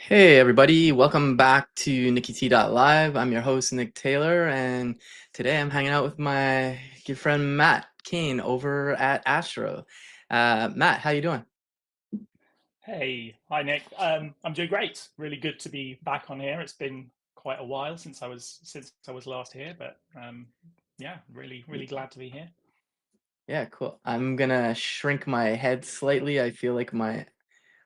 Hey everybody, welcome back to NikkiT.live. I'm your host Nick Taylor, and today I'm hanging out with my good friend Matt Kane over at Astro. Matt, how you doing? Hey, hi Nick. I'm doing great. Really good to be back on here. It's been quite a while since I was last here, but yeah, really glad to be here. Yeah, cool. I'm gonna shrink my head slightly. I feel like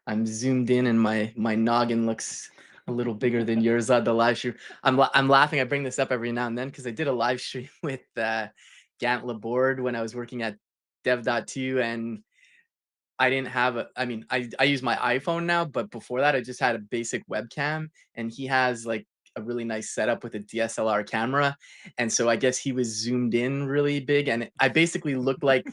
I'm zoomed in and my noggin looks a little bigger than yours on the live stream. I'm laughing. I bring this up every now and then because I did a live stream with Gant Laborde when I was working at Dev.2, and I didn't have I use my iPhone now, but before that I just had a basic webcam, and he has like a really nice setup with a DSLR camera. And so I guess he was zoomed in really big, and I basically looked like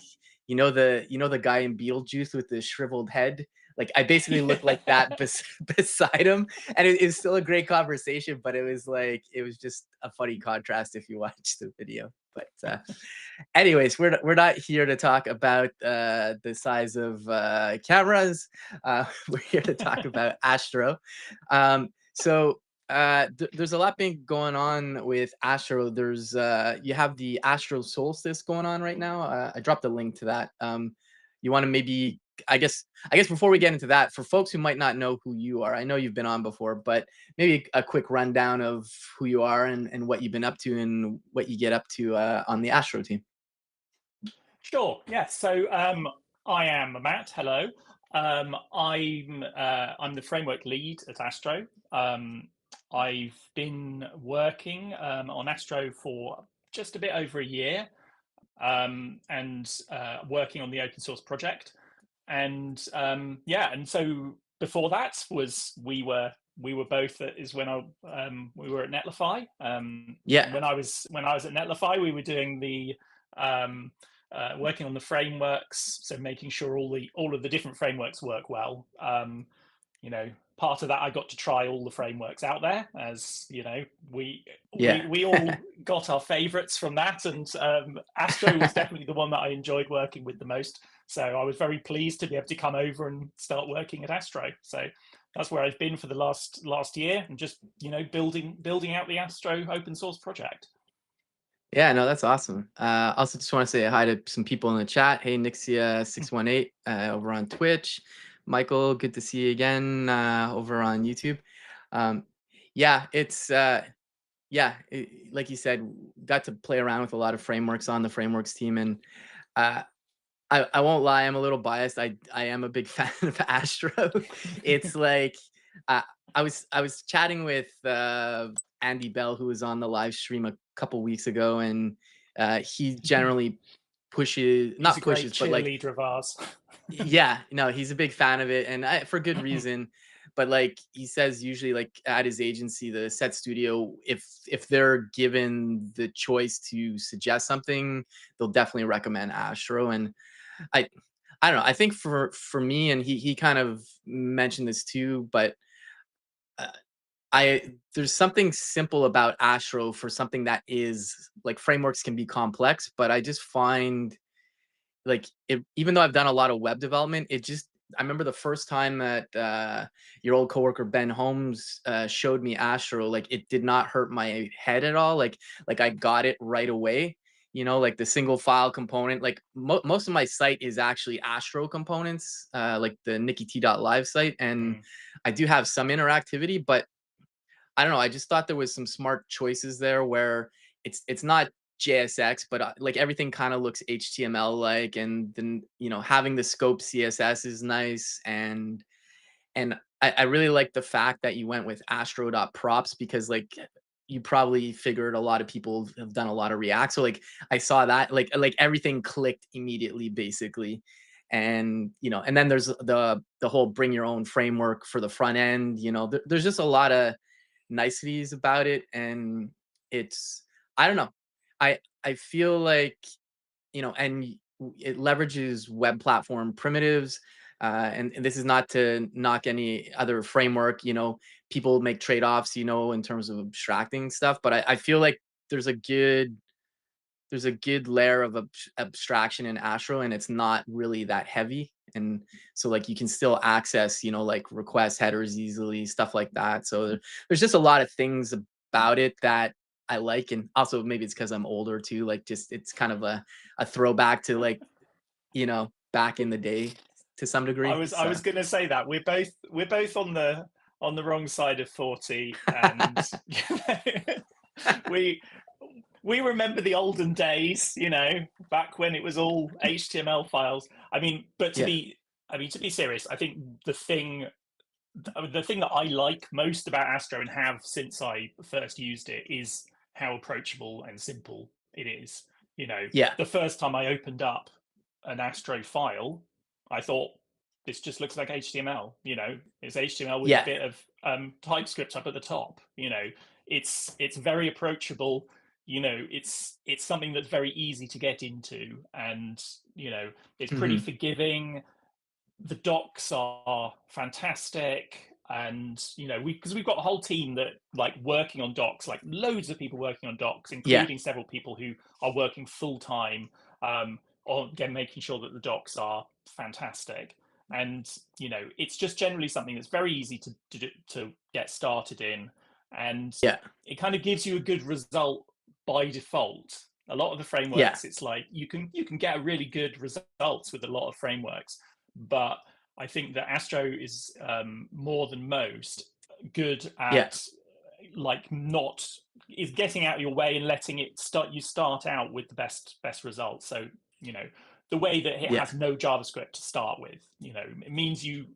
the guy in Beetlejuice with the shriveled head. Like I basically looked like that beside him, and it's still a great conversation, but it was just a funny contrast if you watch the video. But anyways, we're not here to talk about the size of cameras. We're here to talk about Astro. There's a lot being going on with Astro. You have the Astro Solstice going on right now. I dropped a link to that. You want to maybe I guess before we get into that, for folks who might not know who you are, I know you've been on before, but maybe a quick rundown of who you are and what you've been up to and what you get up to on the Astro team. Sure. Yeah. So I am Matt. Hello. I'm the framework lead at Astro. I've been working on Astro for just a bit over a year, and working on the open source project. And so before that was we were both is when I we were at Netlify. Yeah. And when I was at Netlify, we were doing the working on the frameworks, so making sure all of the different frameworks work well. Part of that, I got to try all the frameworks out there, as we we Yeah. we all got our favorites from that, and Astro was definitely the one that I enjoyed working with the most. So I was very pleased to be able to come over and start working at Astro. So that's where I've been for the last year, and just building out the Astro open source project. Yeah, no, that's awesome. Also, just want to say hi to some people in the chat. Hey, Nixia618 over on Twitch. Michael, good to see you again over on YouTube. Um, yeah, like you said, got to play around with a lot of frameworks on the frameworks team, and uh, I won't lie, I'm a little biased. I am a big fan of Astro. It's like uh, I was chatting with Andy Bell, who was on the live stream a couple weeks ago, and he generally pushes, He's a not great pushes, but like, cheerleader of ours. yeah, no, he's a big fan of it, and for good reason. But like he says, usually like at his agency, the set studio, if they're given the choice to suggest something, they'll definitely recommend Astro. And I I don't know. I think for me, and he kind of mentioned this too, but uh, I there's something simple about Astro for something that is like frameworks can be complex, but I just find like even though I've done a lot of web development, I remember the first time that your old coworker Ben Holmes showed me Astro, like it did not hurt my head at all. Like I got it right away. Like the single file component. Like most of my site is actually Astro components, like the NikkiT.live site, and Mm. I do have some interactivity, but I don't know. I just thought there was some smart choices there where it's not JSX, but like everything kind of looks HTML like, and then having the scope CSS is nice, and I really like the fact that you went with Astro.props because like you probably figured a lot of people have done a lot of React, so like I saw that like everything clicked immediately basically. And then there's the whole bring your own framework for the front end. There's just a lot of niceties about it, and it's I don't know. I feel like and it leverages web platform primitives. And this is not to knock any other framework. People make trade-offs, in terms of abstracting stuff, but I feel like there's a good there's a good layer of abstraction in Astro, and it's not really that heavy. and so like you can still access, like request headers easily, stuff like that. So there's just a lot of things about it that I like, and also maybe it's because I'm older too. Like just it's kind of a throwback to like back in the day to some I degree. was I So was going to say that we're both on the wrong side of 40, and we we remember the olden days, back when it was all HTML files. I mean, but yeah, to be serious, I think the thing that I like most about Astro and have since I first used it is how approachable and simple it is. yeah, The first time I opened up an Astro file, I thought this just looks like HTML. It's HTML with a yeah, bit of TypeScript up at the top. It's very approachable. It's something that's very easy to get into, and it's pretty hmm, forgiving. The docs are fantastic, and because we've got a whole team that like working on docs, like loads of people working on docs, yeah, including several people who are working full time on again making sure that the docs are fantastic. And it's just generally something that's very easy to get started in, and yeah, it kind of gives you a good result by default. A lot of the yeah, frameworks, it's like you can get a really good results with a lot of frameworks, but I think that Astro is more than most good yeah, at like not is getting out of your way and letting it start out with the best results. So the way that it yeah, has no JavaScript to start with, it means you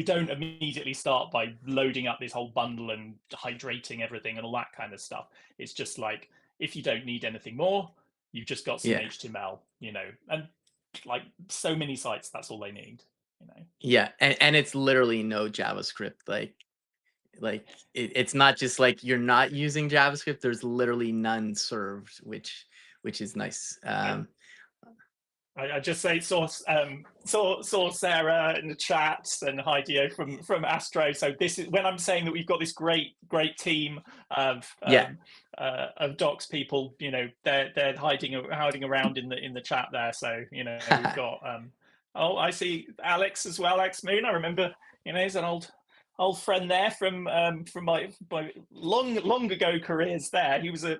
don't immediately start by loading up this whole bundle and hydrating everything and all that kind of stuff. It's just like, if you don't need anything more, you've just got some yeah, HTML, and like so many sites, that's all they need, yeah, and it's literally no JavaScript. Like it's not just like you're not using JavaScript. There's literally none served, which is nice. I, I just saw Sarah in the chat and Hideo from Astro. So this is when I'm saying that we've got this great team of Yeah. docs people. They're hiding around in the chat there. So we've got oh, I see Alex as well. Alex Moon. I remember he's an old friend there from my long ago careers there. He was a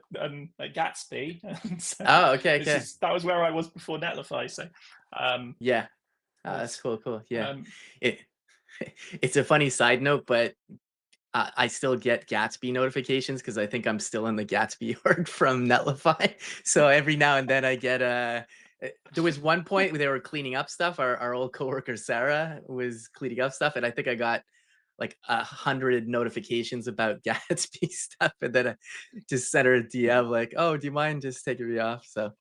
Gatsby, and so Oh, okay, okay. that was where I was before Netlify. So Yeah. That's it's cool, cool. Yeah. um, It it's a funny side note, but I still get Gatsby notifications because I think I'm still in the Gatsby org from Netlify. So every now and then I get there was one point where they were cleaning up stuff. Our old coworker Sarah was cleaning up stuff, and I think I got like 100 notifications about Gatsby stuff, and then I just sent her a DM like, "Oh, do you mind just taking me off?" So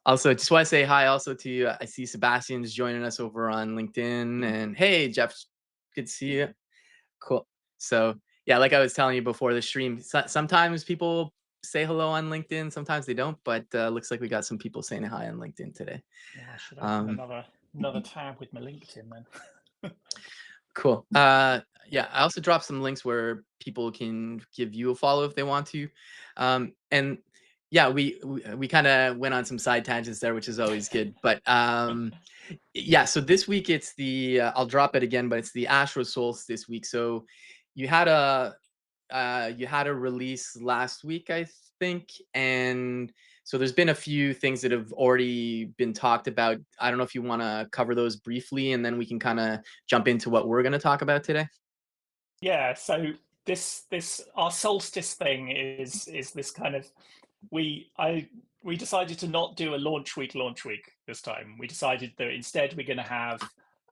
also just want to say hi also to you. I see Sebastian's joining us over on LinkedIn, and hey Jeff, good to see you. Cool. So yeah, like I was telling you before the stream, sometimes people say hello on LinkedIn, sometimes they don't, but looks like we got some people saying hi on LinkedIn today. well, I should open Um, another tab with my LinkedIn then. cool. Yeah, I also dropped some links where people can give you a follow if they want to. And yeah, we kind of went on some side tangents there, which is always good. But yeah, so this week it's the I'll drop it again, but it's the Astro Solstice this week. So you had a you had a release last week, I think, and so there's been a few things that have already been talked about. I don't know if you want to cover those briefly, and then we can kind of jump into what we're going to talk about today. Yeah, so this our solstice thing is this kind of we decided to not do a launch week this time. We decided that instead we're going to have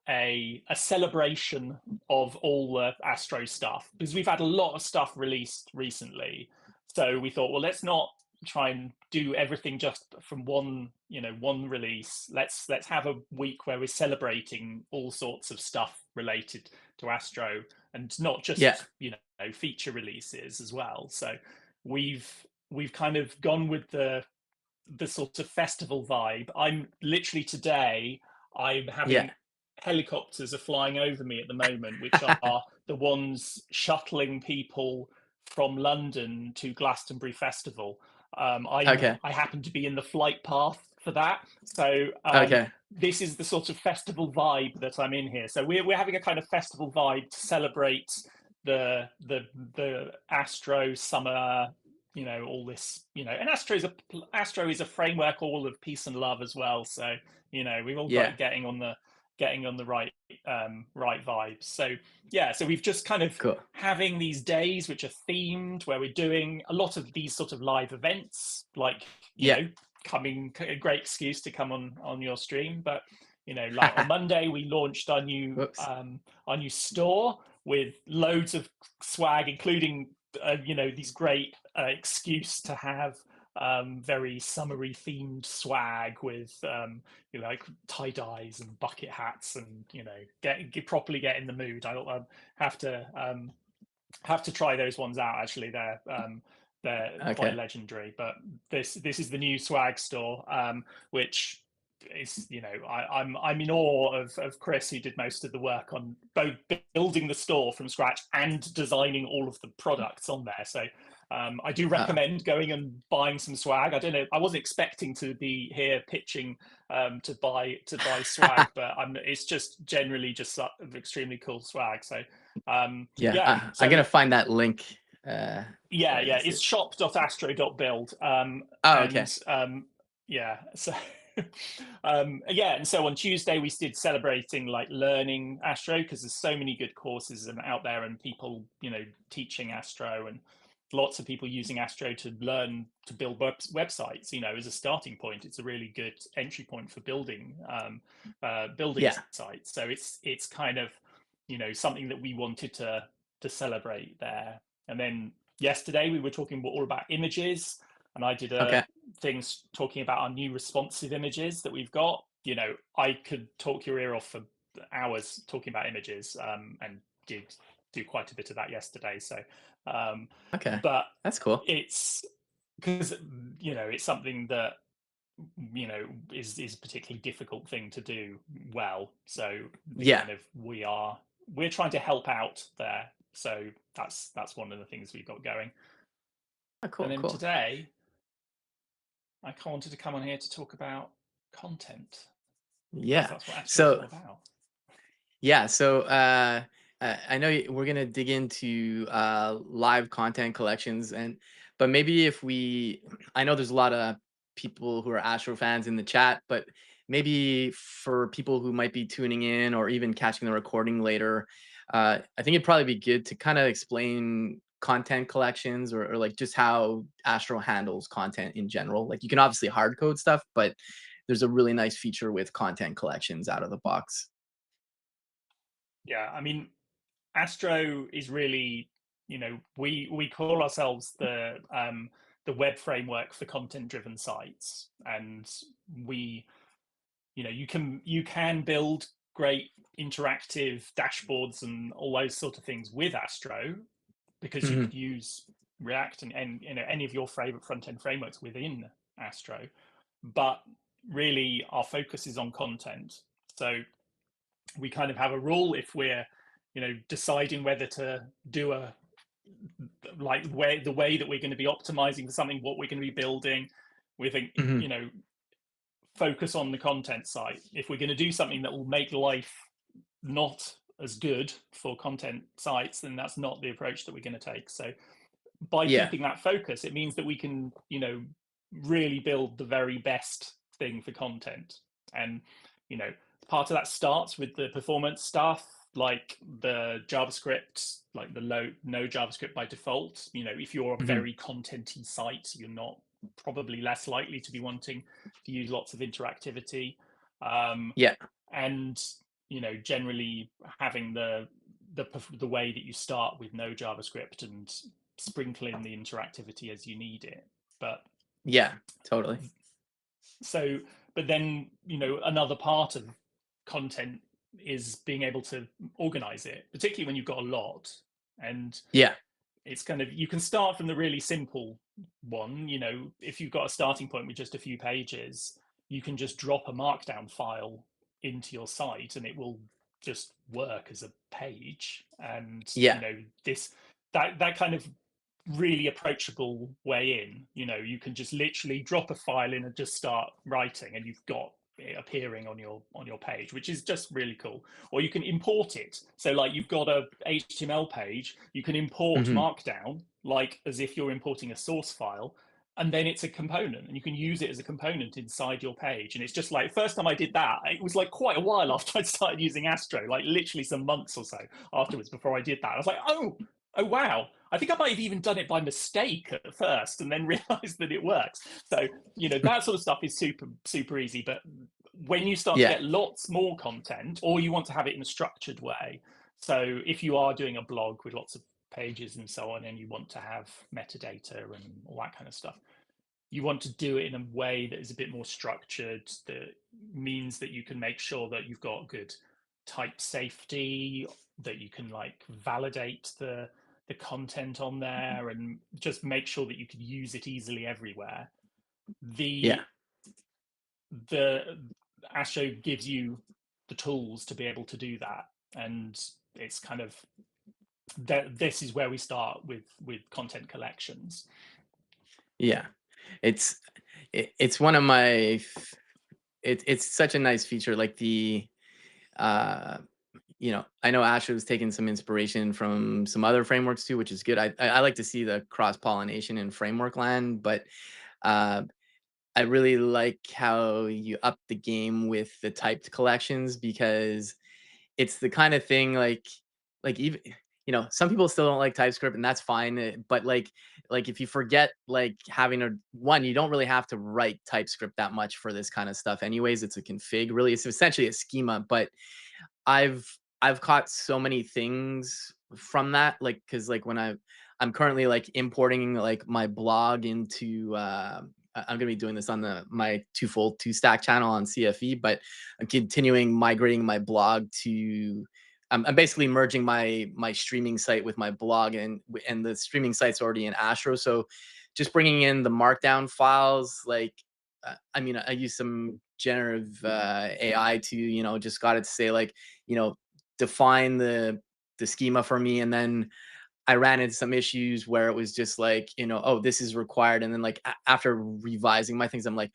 a celebration of all the Astro stuff, because we've had a lot of stuff released recently. So we thought, well, let's not try and do everything just from one release. Let's have a week where we're celebrating all sorts of stuff related to Astro, and not Yeah, just feature releases as well. So we've kind of gone with the sort of festival vibe. I'm literally today, I'm yeah, having helicopters are flying over me at the moment, which are the ones shuttling people from London to Glastonbury Festival. okay, I happen to be in the flight path for that, so okay, this is the sort of festival vibe that I'm in here. So we're having a kind of festival vibe to celebrate the Astro summer, all this, and Astro is a framework all of peace and love as well. So we've all got Yeah, it getting on the right vibes. So yeah, so we've just kind of cool. having these days which are themed, where we're doing a lot of these sort of live events, like Yeah. coming, a great excuse to come on your stream. But like on Monday we launched our Whoops. new store with loads of swag, including these great excuse to have very summery themed swag with like tie dyes and bucket hats, and properly get in the mood. I have to try those ones out. Actually, they're quite Okay. legendary. But this is the new swag store, which is, I'm in awe of Chris, who did most of the work on both building the store from scratch and designing all of the products on there. So I do recommend going and buying some swag. I don't know, I wasn't expecting to be here pitching to buy swag, but it's just generally just extremely cool swag. So Yeah, I'm so gonna find that link. yeah, Where yeah, is it's it? shop.astro.build. Oh, okay. And yeah, so yeah, and so on Tuesday we did celebrating like learning Astro, because there's so many good courses out there, and people teaching Astro, and lots of people using Astro to learn to build websites. As a starting point, it's a really good entry point for building Yeah. sites. So it's kind of something that we wanted to celebrate there. And then yesterday we were talking all about images, and I did Okay. things talking about our new responsive images that we've got. I could talk your ear off for hours talking about images, and did do quite a bit of that yesterday. So, Okay. but That's cool. it's because it's something that is a particularly difficult thing to do well. So Yeah. we're trying to help out there. So that's one of the things we've got going. Oh, And cool. then Cool. today I wanted to come on here to talk about content, because Yeah. that's what Astro is So all about. yeah. So I know we're gonna dig into live content collections, but maybe if I know there's a lot of people who are Astro fans in the chat, but maybe for people who might be tuning in or even catching the recording later, I think it'd probably be good to kind of explain content collections, or like just how Astro handles content in general. Like you can obviously hard code stuff, but there's a really nice feature with content collections out of the box. Yeah, I mean, Astro is really, we call ourselves the web framework for content driven sites, and we, you can build great interactive dashboards and all those sort of things with Astro, because you Mhm. could use React and any of your favorite front end frameworks within Astro. But really, our focus is on content. So we kind of have a rule: if we're deciding whether to do the way that we're going to be optimizing for something, what we're going to be building, we think Mhm. focus on the content side. If we're going to do something that will make life not as good for content sites, then that's not the approach that we're going to take. So by Yeah. keeping that focus, it means that we can really build the very best thing for content. And part of that starts with the performance stuff, like the JavaScript, like the no JavaScript by default. If you're a Mhm. very contenty site, you're not probably less likely to be wanting to use lots of interactivity. Yeah. And generally having the way that you start with no JavaScript and sprinkle in the interactivity as you need it. But Yeah. Totally. so, but then another part of content is being able to organize it, particularly when you've got a lot. And Yeah. it's kind of, you can start from the really simple one. If you've got a starting point with just a few pages, you can just drop a markdown file into your site and it will just work as a page. And Yeah. this that kind of really approachable way in, you can just literally drop a file in and just start writing, and you've got appearing on your page, which is just really cool. Or you can import it. So like you've got a HTML page, you can import Hmm. Markdown like as if you're importing a source file, and then it's a component and you can use it as a component inside your page. And it's just like, first time I did that, it was like quite a while after I'd started using Astro, like literally some months or so afterwards before I did that. I was like, oh wow, I think I might have even done it by mistake at first and then realized that it works. So that sort of stuff is super easy. But when you start to Yeah. get lots more content, or you want to have it in a structured way, so if you are doing a blog with lots of pages and so on, and you want to have metadata and all that kind of stuff, you want to do it in a way that is a bit more structured, that means that you can make sure that you've got good type safety, that you can like validate the content on there, and just make sure that you can use it easily everywhere. Yeah. The Astro gives you the tools to be able to do that, and it's kind of this is where we start with content collections. Yeah. It's it's one of my it's such a nice feature, like the uh I know Ash was taking some inspiration from some other frameworks too, which is good. I like to see the cross pollination in framework land, but uh, I really like how you up the game with the typed collections, because it's the kind of thing like even some people still don't like TypeScript, and that's fine. But like if you forget like having a one, you don't really have to write TypeScript that much for this kind of stuff. Anyways, it's a config. Really, it's essentially a schema. But I've I've caught so many things from that, like because like when I'm currently like importing like my blog into I'm gonna be doing this on my twofold two stack channel on CFE, but I'm continuing migrating my blog to I'm basically merging my streaming site with my blog, and the streaming site's already in Astro, so just bringing in the markdown files, like I mean, I use some generative AI to just got it to say like define the schema for me, and then I ran into some issues where it was just like oh, this is required, and then like after revising my things, I'm like,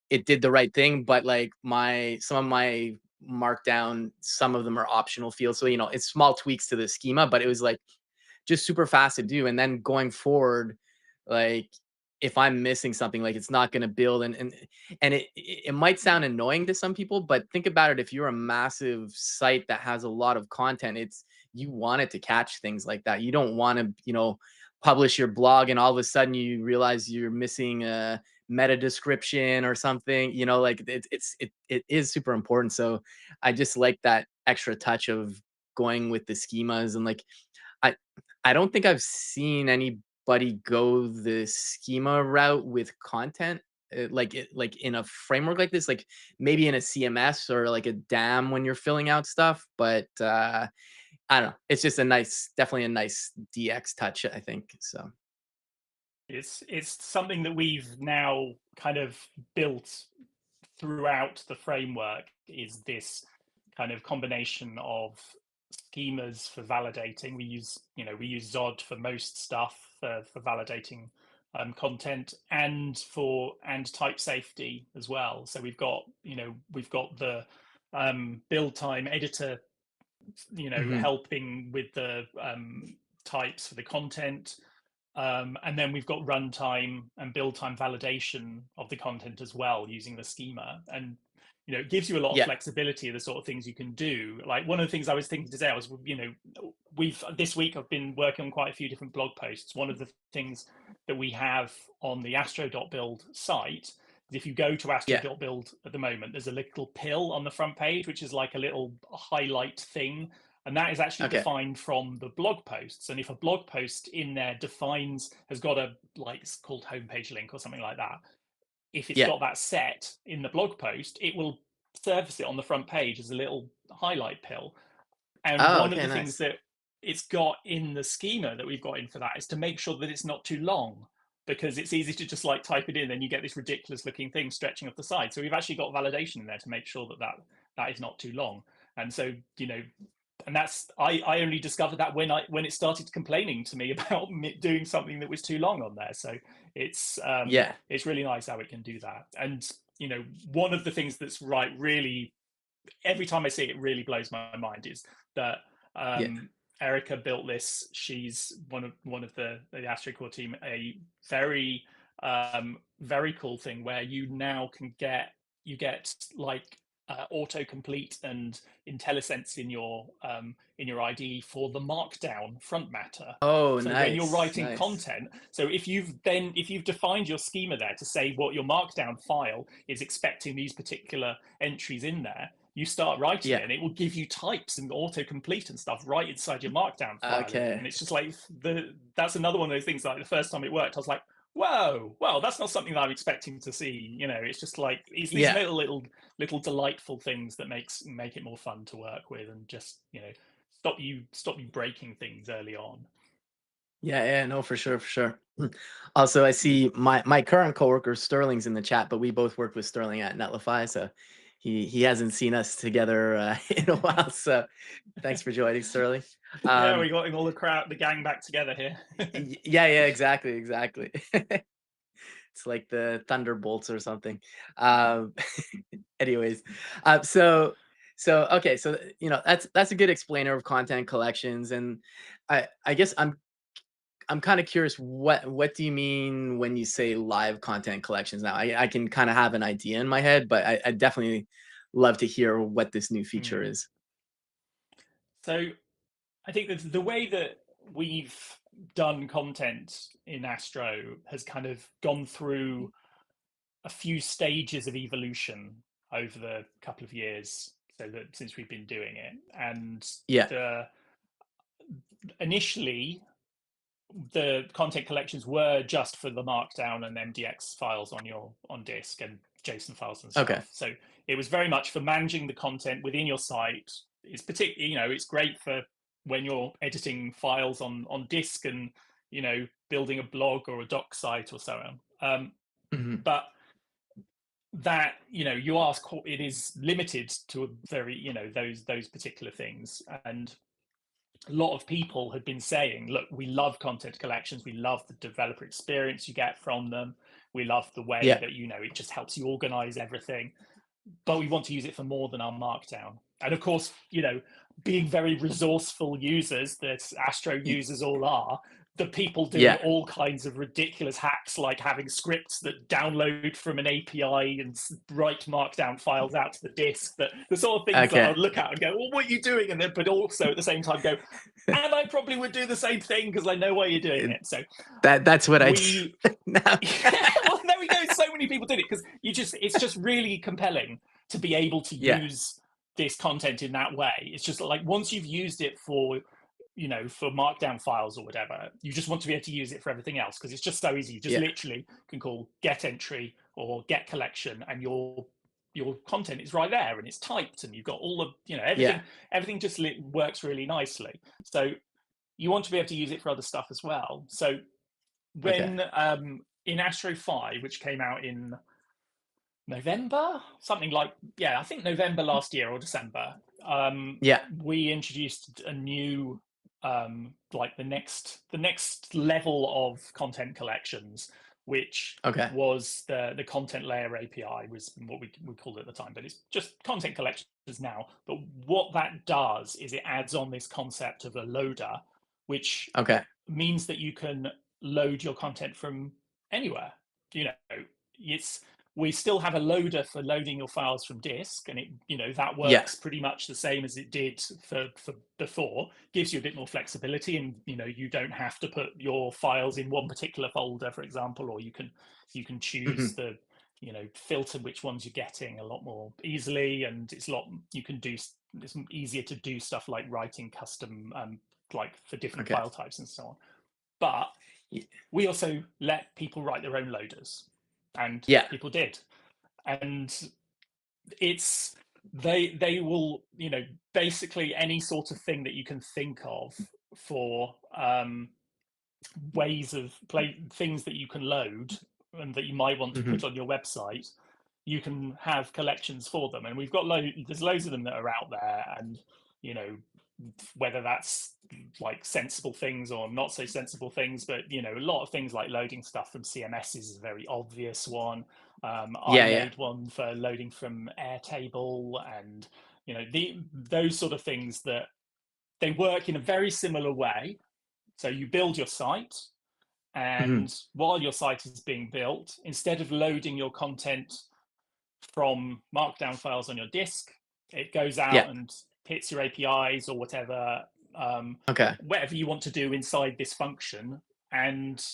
it did the right thing, but like my some of my markdown, some of them are optional fields, so it's small tweaks to the schema, but it was like just super fast to do. And then going forward, like if I'm missing something, like it's not going to build, and it might sound annoying to some people, but think about it. If you're a massive site that has a lot of content, you want it to catch things like that. You don't want to publish your blog and all of a sudden you realize you're missing a meta description or something, like it is super important. So I just like that extra touch of going with the schemas, and like I I don't think I've seen anybody go the schema route with content, like in a framework like this, like maybe in a CMS or like a DAM when you're filling out stuff. But I don't know. It's just definitely a nice DX touch, I think. So It's something that we've now kind of built throughout the framework, is this kind of combination of schemas for validating. We use Zod for most stuff for validating content, and type safety as well. So we've got the build time editor, mhm. helping with the types for the content. And then we've got runtime and build time validation of the content as well, using the schema. And it gives you a lot of Yeah, flexibility of the sort of things you can do. Like one of the things I was thinking today, I was, we've this week I've been working on quite a few different blog posts. One of the things that we have on the astro.build site is, if you go to yeah, astro.build at the moment, there's a little pill on the front page, which is like a little highlight thing, and that is actually okay, defined from the blog posts. And if a blog post in there has got a, like, it's called homepage link or something like that, if it's yeah. got that set in the blog post, it will surface it on the front page as a little highlight pill. And Oh, one of okay, the things nice. that it's got in the schema that we've got in for that is to make sure that it's not too long, because it's easy to just like type it in and you get this ridiculous looking thing stretching off the side. So we've actually got validation in there to make sure that is not too long. And so, and that's, I only discovered that when it started complaining to me about doing something that was too long on there. So it's Yeah, it's really nice how it can do that. And one of the things that's really, every time I see it, it really blows my mind is that Yeah. Erica built this. She's one of the Astro Core team. A very very cool thing where you now can get like autocomplete and IntelliSense in your ID for the Markdown front matter. Oh, So when you're nice, writing nice. content, so if you've defined your schema there to say what your Markdown file is expecting these particular entries in there, you start writing it Yeah. and it will give you types and autocomplete and stuff right inside your Markdown file. Okay. And it's just like that's another one of those things. Like the first time it worked, I was like, whoa, well, that's not something that I'm expecting to see. It's just like it's these Yeah. little delightful things that make it more fun to work with, and just stop you breaking things early on. Yeah, yeah, no, for sure, for sure. Also, I see my current coworker Sterling's in the chat, but we both worked with Sterling at Netlify, so he hasn't seen us together in a while. So thanks for joining, Sterling. Yeah, we Um, got all the gang back together here. yeah, yeah, exactly, exactly. It's like the Thunderbolts or something. Um, anyways, okay, so that's a good explainer of content collections, and I guess I'm kind of curious, what do you mean when you say live content collections now? I can kind of have an idea in my head, but I definitely love to hear what this new feature Hmm. is. So I think that the way that we've done content in Astro has kind of gone through a few stages of evolution over the couple of years, so that since we've been doing it. And Yeah. the initially the content collections were just for the Markdown and MDX files on disk and JSON files and Okay. stuff. So it was very much for managing the content within your site. It's particularly, it's great for when you're editing files on disk and building a blog or a doc site or so on. Hmm. But that you ask, it is limited to a very those particular things. And a lot of people had been saying, look, we love content collections, we love the developer experience you get from them, we love the way Yeah. that it just helps you organize everything, but we want to use it for more than our Markdown. And of course, being very resourceful users that Astro y- users all are, the people doing Yeah. all kinds of ridiculous hacks, like having scripts that download from an API and write Markdown files out to the disk, that the sort of things that I Okay. would look at and go, well, what are you doing? And then, but also at the same time go, and I probably would do the same thing because I know why you're doing it. So That's what I we, do now. yeah, well, there we go. So many people did it because it's just really compelling to be able to Yeah. use this content in that way. It's just like once you've used it for for Markdown files or whatever, you just want to be able to use it for everything else because it's just so easy. You just Yeah. literally can call get entry or get collection, and your content is right there and it's typed, and you've got all the Yeah. everything just works really nicely. So you want to be able to use it for other stuff as well. So Okay. when in Astro 5, which came out in November, something like, yeah, I think November last year or December, Yeah. we introduced a new like the next level of content collections, which Okay. was the content layer API, was what we called it at the time, but it's just content collections now. But what that does is it adds on this concept of a loader, which Okay. means that you can load your content from anywhere. You know, it's we still have a loader for loading your files from disk, and it that Yeah. works pretty much the same as it did for before. Gives you a bit more flexibility, and you don't have to put your files in one particular folder, for example, or you can choose Hmm. the filter which ones you're getting a lot more easily, and you can do it's easier to do stuff like writing custom like for different Okay. file types and so on. But we also let people write their own loaders, and Yeah. people did. And it's they will basically any sort of thing that you can think of for ways of things that you can load and that you might want to Hmm. put on your website, you can have collections for them. And we've got there's loads of them that are out there, and whether that's like sensible things or not so sensible things, but a lot of things like loading stuff from CMS is a very obvious one. I Yeah, yeah. made one for loading from Airtable, and those sort of things that they work in a very similar way. So you build your site, Mhm. and while your site is being built, instead of loading your content from markdown files on your disk, it goes Yeah. out and hits your APIs or Okay. whatever you want to do inside this function, and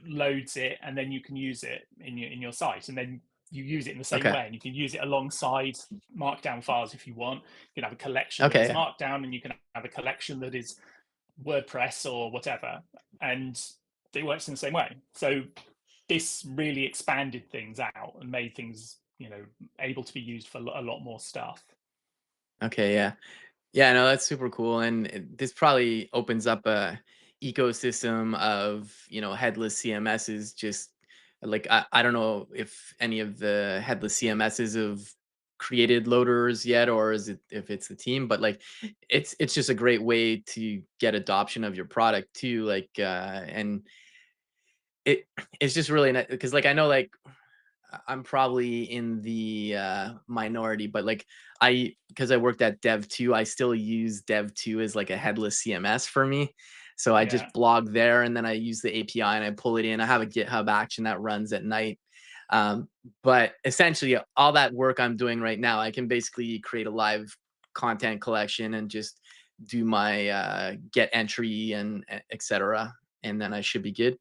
loads it, and then you can use it in your site, and then you use it in the same Okay. way, and you can use it alongside markdown files if you want. You can have a collection that Okay. is Yeah. markdown, and you can have a collection that is WordPress or whatever, and it works in the same way. So this really expanded things out and made things, able to be used for a lot more stuff. Okay. Yeah. Yeah, no, that's super cool, and this probably opens up a ecosystem of headless CMSs. Just like I don't know if any of the headless CMSs have created loaders yet, or is it if it's the team, but like it's just a great way to get adoption of your product too. Like and it it's just really nice because like I know like I'm probably in the minority, but like because I worked at Dev 2, I still use Dev 2 as like a headless CMS for me. So I Yeah. just blog there and then I use the API and I pull it in. I have a GitHub action that runs at night. But essentially, all that work I'm doing right now, I can basically create a live content collection and just do my get entry and etc. And then I should be good.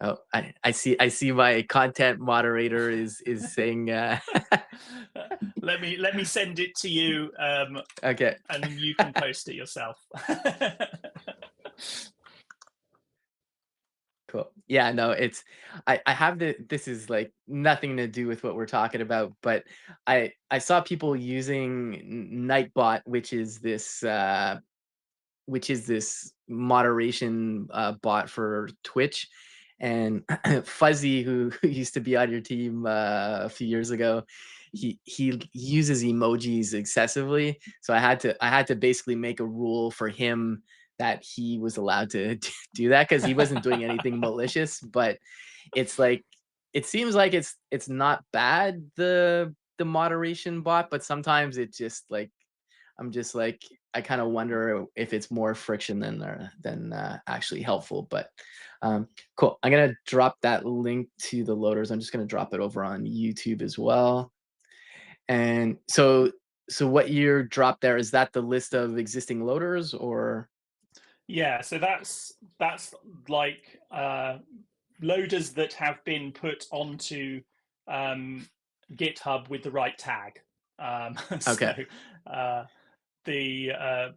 Oh, I see my content moderator is saying Let me send it to you, okay. and then you can post it yourself. Cool. Yeah, no, I have this is like nothing to do with what we're talking about, but I saw people using Nightbot, which is this moderation bot for Twitch. And Fuzzy, who used to be on your team a few years ago, he uses emojis excessively. So I had to basically make a rule for him that he was allowed to do that because he wasn't doing anything malicious. But it's like it seems like it's not bad the moderation bot, but sometimes it just like I'm just like I kind of wonder if it's more friction than actually helpful. But cool. I'm gonna drop that link to the loaders. I'm just gonna drop it over on YouTube as well. And so what you dropped there is that the list of existing loaders or Yeah, so that's like loaders that have been put onto GitHub with the right tag. So okay, uh, the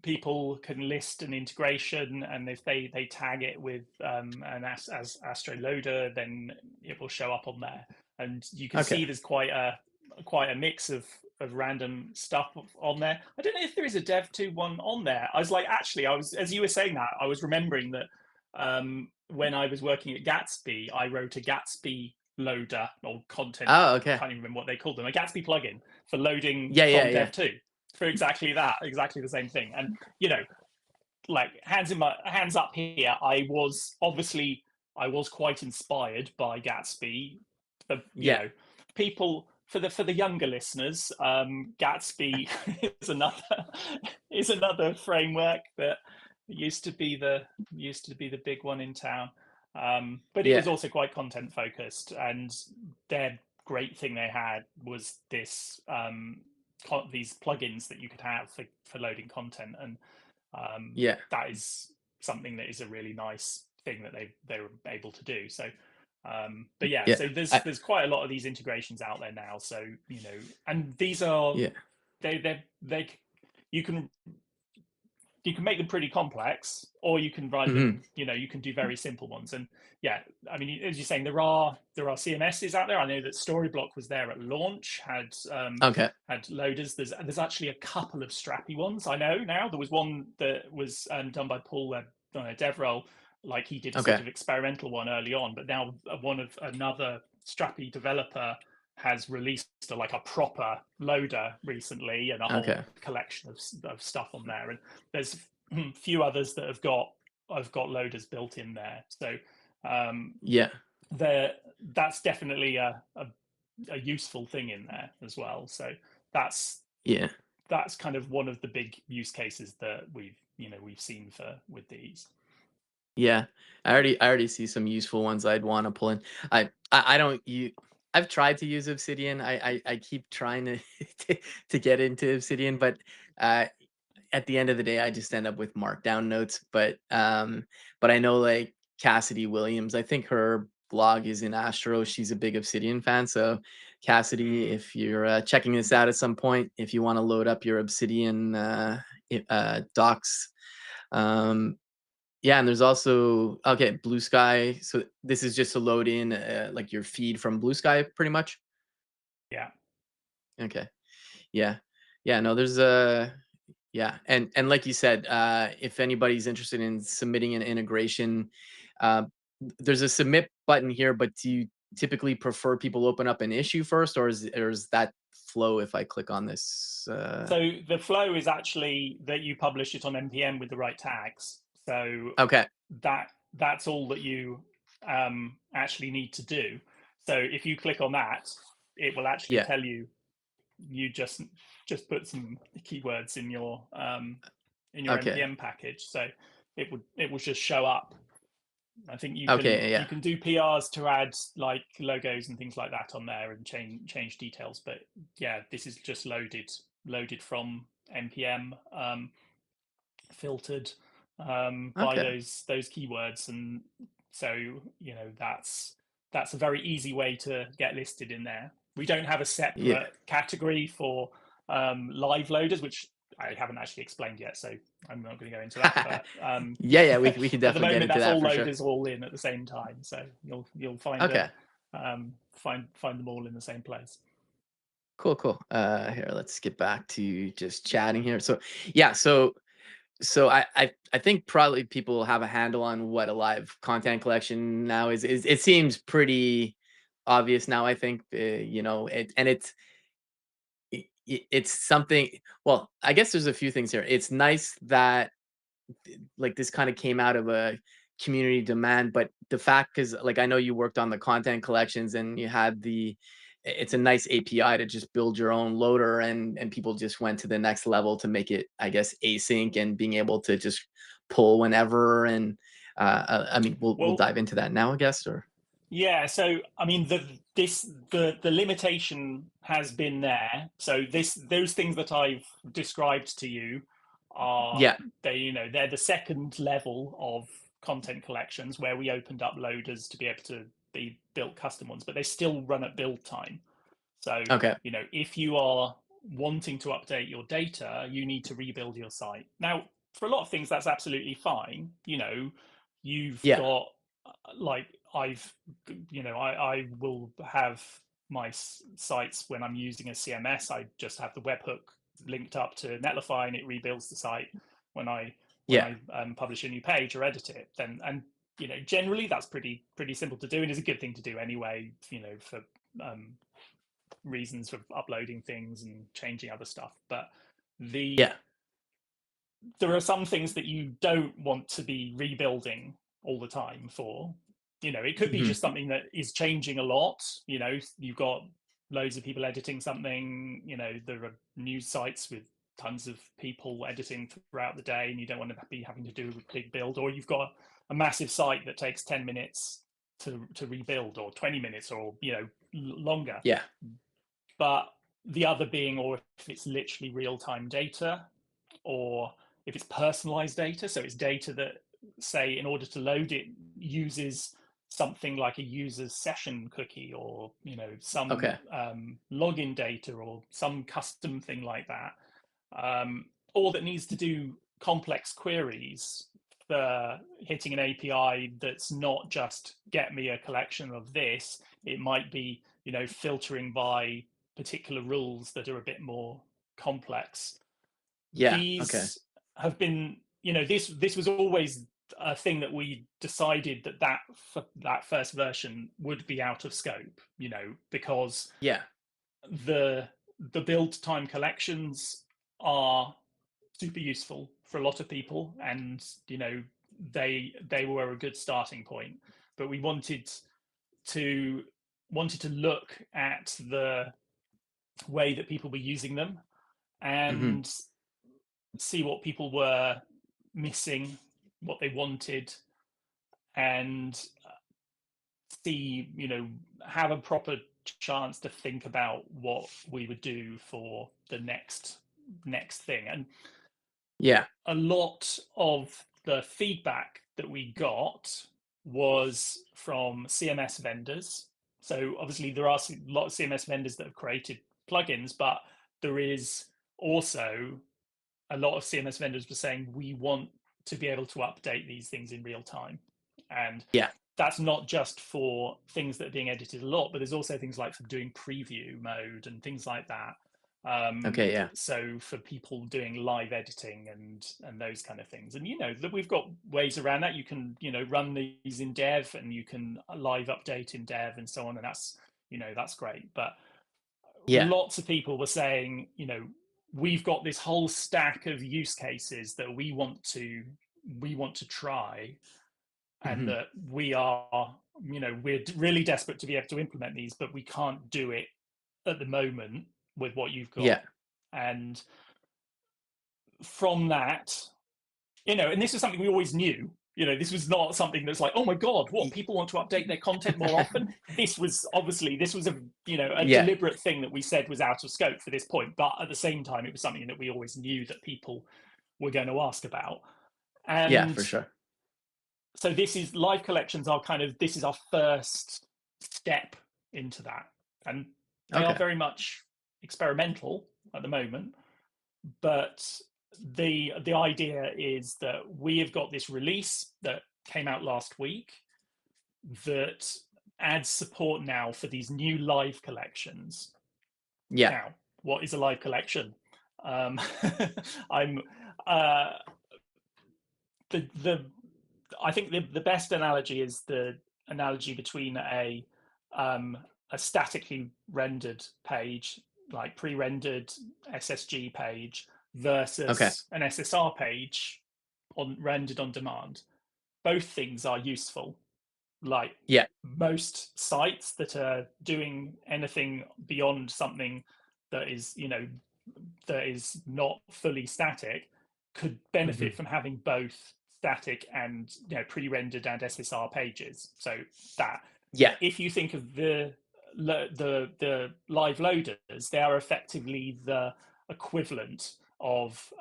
people can list an integration, and if they tag it with as Astro loader, then it will show up on there. And you can okay, see there's quite a mix of random stuff on there. I don't know if there is a Dev 2 one on there. I was like, actually, as you were saying that, I was remembering that when I was working at Gatsby, I wrote a Gatsby loader or content. oh I okay, can't even remember what they called them. A Gatsby plugin for loading yeah, yeah, from yeah, Dev 2 for exactly that, exactly the same thing. And like hands up here, I was quite inspired by Gatsby. For yeah, people for the younger listeners, Gatsby is another framework that used to be the big one in town. But it was yeah, also quite content focused, and their great thing they had was these plugins that you could have for loading content, and yeah, that is something that is a really nice thing that they were able to do. So but yeah, yeah, so I, there's quite a lot of these integrations out there now. So and these are yeah, they you can make them pretty complex, or you can write hmm them, you can do very simple ones. And yeah, I mean, as you're saying, there are CMSs out there. I know that Storyblock was there at launch, okay, had loaders. There's actually a couple of strappy ones. I know now there was one that was done by Paul on a DevRel, like he did a sort okay, of experimental one early on, but now one of another strappy developer has released like a proper loader recently, and a whole okay, collection of stuff on there. And there's a few others that have got loaders built in there. So yeah. that's definitely a useful thing in there as well. So that's Yeah. that's kind of one of the big use cases that we've seen for with these. Yeah, I already see some useful ones I'd want to pull in. I don't you I've tried to use Obsidian. I keep trying to to get into Obsidian, but uh at the end of the day I just end up with markdown notes. But I know like Cassidy Williams, I think her blog is in Astro. She's a big Obsidian fan. So Cassidy, if you're checking this out at some point, if you want to load up your Obsidian docs, um yeah, and there's also okay, Blue Sky. So this is just to load in like your feed from Blue Sky, pretty much. Yeah. Okay, yeah, yeah. No, there's yeah, and like you said, if anybody's interested in submitting an integration, uh, there's a submit button here. But do you typically prefer people open up an issue first, or is that flow if I click on this? So the flow is actually that you publish it on npm with the right tags. So Okay, that's all that you actually need to do. So if you click on that, it will actually yeah, tell you just put some keywords in your okay, npm package. So it will just show up. I think okay, you yeah, can do PRs to add like logos and things like that on there and change details. But yeah, this is just loaded from npm, filtered by okay, those keywords, and so that's a very easy way to get listed in there. We don't have a yeah. separate category for live loaders, which I haven't actually explained yet, so I'm not going to go into that. But Yeah, yeah, we can at the definitely get moment, into that's that all for sure. loaders all in at the same time, so you'll find Okay. find them all in the same place. Cool, cool. Here, let's get back to just chatting here. So, yeah, so I think probably people have a handle on what a live content collection now is. It seems pretty obvious now. I think it's something. Well, I guess there's a few things here. It's nice that like this kind of came out of a community demand, but the fact, because like I know you worked on the content collections and you had it's a nice API to just build your own loader, and people just went to the next level to make it, I guess, async and being able to just pull whenever. And I mean, we'll Well, dive into that now, I guess. Or yeah, so I mean the limitation has been there. So those things that I've described to you are yeah, they're the second level of content collections where we opened up loaders to be able to be built custom ones, but they still run at build time. So, okay, if you are wanting to update your data, you need to rebuild your site. Now, for a lot of things, that's absolutely fine. You've yeah, got like I will have my sites when I'm using a CMS. I just have the webhook linked up to Netlify, and it rebuilds the site when yeah, I publish a new page or edit it. Then and generally that's pretty simple to do, and is a good thing to do anyway. For um, reasons for uploading things and changing other stuff. But yeah, there are some things that you don't want to be rebuilding all the time for. It could be hmm, just something that is changing a lot. You've got loads of people editing something. There are news sites with tons of people editing throughout the day, and you don't want to be having to do a big build. Or you've got a massive site that takes 10 minutes to rebuild, or 20 minutes, or longer. yeah, But the other being, or if it's literally real-time data, or if it's personalized data, so it's data that, say, in order to load it, uses something like a user's session cookie, or some okay, login data, or some custom thing like that, or that needs to do complex queries for hitting an API that's not just get me a collection of this. It might be filtering by particular rules that are a bit more complex. yeah, okay, These have been, this was always a thing that we decided that first version would be out of scope, because yeah, the build time collections are super useful for a lot of people, and they were a good starting point. But we wanted wanted to look at the way that people were using them Hmm. and see what people were missing, what they wanted, and see, have a proper chance to think about what we would do for the next thing. And Yeah. a lot of the feedback that we got was from CMS vendors. So obviously there are a lot of CMS vendors that have created plugins, but there is also a lot of CMS vendors were saying we want to be able to update these things in real time. And Yeah. that's not just for things that are being edited a lot, but there's also things like for doing preview mode and things like that. Okay. Yeah. So for people doing live editing and those kind of things, and that we've got ways around that. You can run these in dev, and you can live update in dev and so on, and that's great. But Yeah. lots of people were saying, we've got this whole stack of use cases that we want to try, and Hmm. that we're really desperate to be able to implement these, but we can't do it at the moment with what you've got. Yeah. And from that, and this is something we always knew. This was not something that's like, oh my god, what, people want to update their content more often. This was a Yeah. deliberate thing that we said was out of scope for this point, but at the same time it was something that we always knew that people were going to ask about. Yeah. And For sure. so this is live collections are this is our first step into that, and they are Okay. very much experimental at the moment. But the idea is that we have got this release that came out last week that adds support now for these new live collections. Yeah. Now, what is a live collection? I'm uh, the I think the best analogy is the analogy between a statically rendered page, like pre-rendered SSG page, Okay. versus an SSR page rendered on demand. Both things are useful. Like Yeah. most sites that are doing anything beyond something that is not fully static could Hmm. benefit from having both static and pre-rendered and SSR pages. So that Yeah. if you think of the live loaders, they are effectively the equivalent of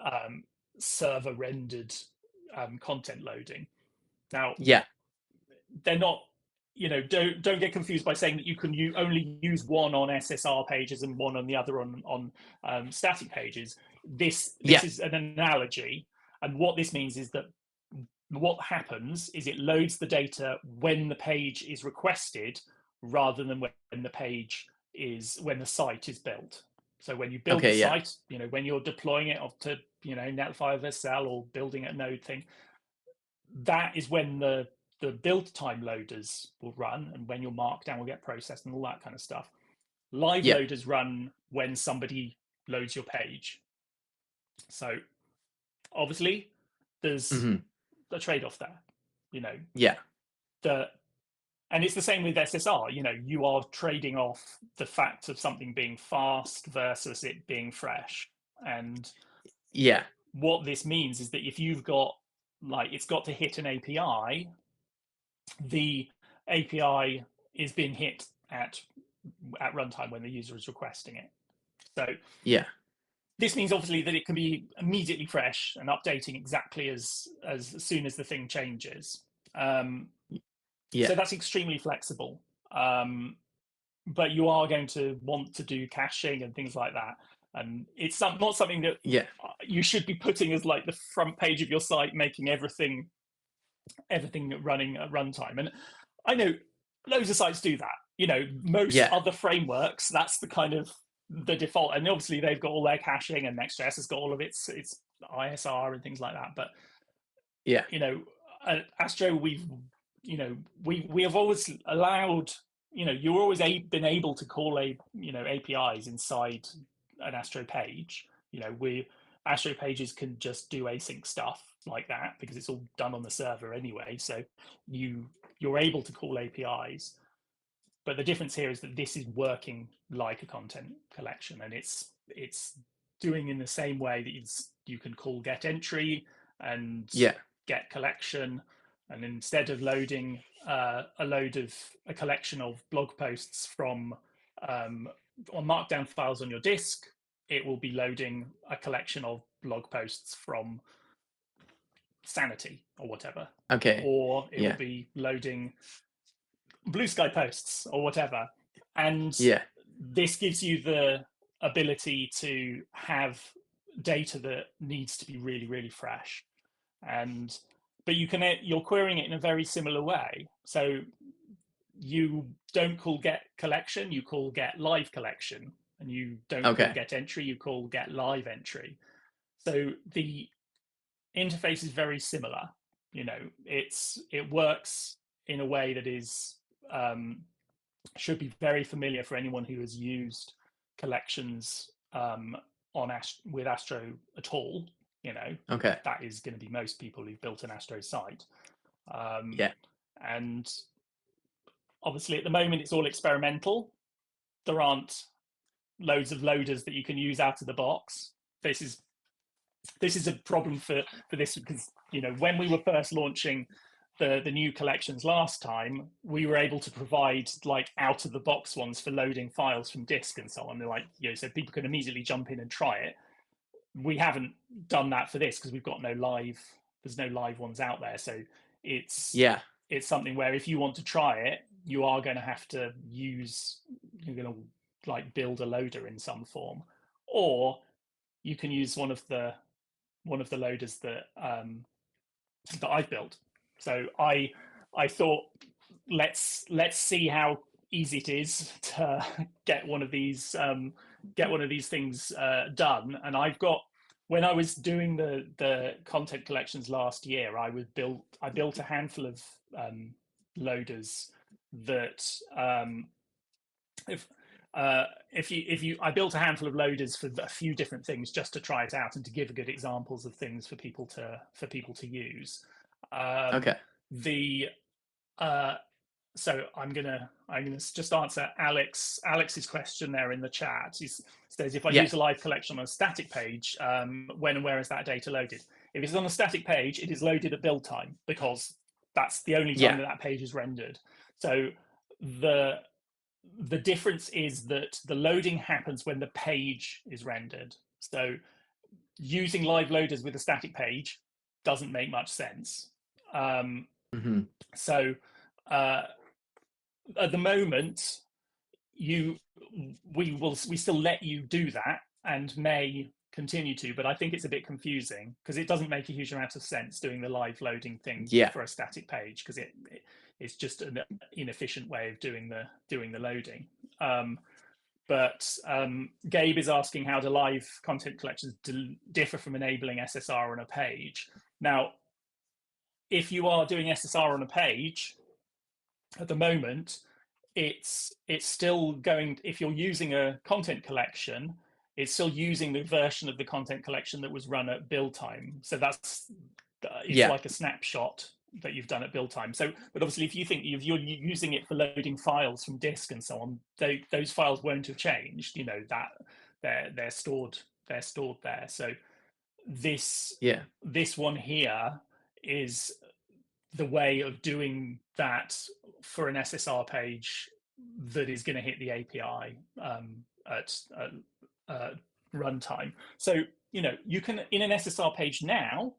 server rendered content loading. Now, Yeah. they're not, don't get confused by saying that you can only use one on SSR pages and one on the other on static pages. This Yeah. is an analogy, and what this means is that what happens is it loads the data when the page is requested, rather than when the site is built. So when you build the Okay. Yeah. site, when you're deploying it off to Netlify SL or building a node thing, that is when the build time loaders will run, and when your markdown will get processed and all that kind of stuff. Live Yeah. loaders run when somebody loads your page. So obviously there's Hmm. a trade-off there. you know Yeah. the and it's the same with SSR. You are trading off the fact of something being fast versus it being fresh. And Yeah. what this means is that if you've got, it's got to hit an API, the API is being hit at runtime when the user is requesting it. So Yeah. this means obviously that it can be immediately fresh and updating exactly as soon as the thing changes. So Yeah. that's extremely flexible. But you are going to want to do caching and things like that. And it's not something that Yeah. you should be putting as like the front page of your site, making everything running at runtime. And I know loads of sites do that. Most Yeah. other frameworks, that's the kind of the default. And obviously they've got all their caching, and Next.js has got all of its ISR and things like that. But Yeah. at Astro, we have always allowed, you're always been able to call APIs inside an Astro page. Astro pages can just do async stuff like that because it's all done on the server anyway. So you're able to call APIs. But the difference here is that this is working like a content collection, and it's doing in the same way that you can call get entry and get collection, and instead of loading a collection of blog posts from on markdown files on your disk, it will be loading a collection of blog posts from Sanity or whatever. Okay. Or it will be loading Blue Sky posts or whatever. And this gives you the ability to have data that needs to be really, really fresh. But you're querying it in a very similar way. So you don't call get collection, you call get live collection, and you don't call get entry, you call get live entry. So the interface is very similar. It works in a way that is should be very familiar for anyone who has used collections with Astro at all. That is going to be most people who've built an Astro site. And obviously at the moment it's all experimental. There aren't loads of loaders that you can use out of the box. This is a problem for this, because when we were first launching the new collections last time, we were able to provide like out of the box ones for loading files from disk and so on. They're like, so people can immediately jump in and try it. We haven't done that for this because we've got there's no live ones out there. So it's something where if you want to try it, you are going to have to you're going to like build a loader in some form, or you can use one of the loaders that I've built. So I thought let's see how easy it is to get one of these things done. And when I was doing the content collections last year, I built a handful of loaders that I built a handful of loaders for a few different things just to try it out and to give good examples of things for people to use. So I'm gonna just answer Alex's question there in the chat. He says, if I use a live collection on a static page, when and where is that data loaded? If it's on a static page, it is loaded at build time, because that's the only time that page is rendered. So the difference is that the loading happens when the page is rendered. So using live loaders with a static page doesn't make much sense. So at the moment, we still let you do that and may continue to, but I think it's a bit confusing because it doesn't make a huge amount of sense doing the live loading thing for a static page, because it's just an inefficient way of doing the loading. But Gabe is asking, how do live content collections differ from enabling SSR on a page? Now, if you are doing SSR on a page, at the moment, it's still going, if you're using a content collection, it's still using the version of the content collection that was run at build time. So it's like a snapshot that you've done at build time. So, but obviously, if you think if you're using it for loading files from disk and so on, those files won't have changed. That they're stored there. So this one here is the way of doing that for an SSR page that is going to hit the API at runtime. So you can, in an SSR page now,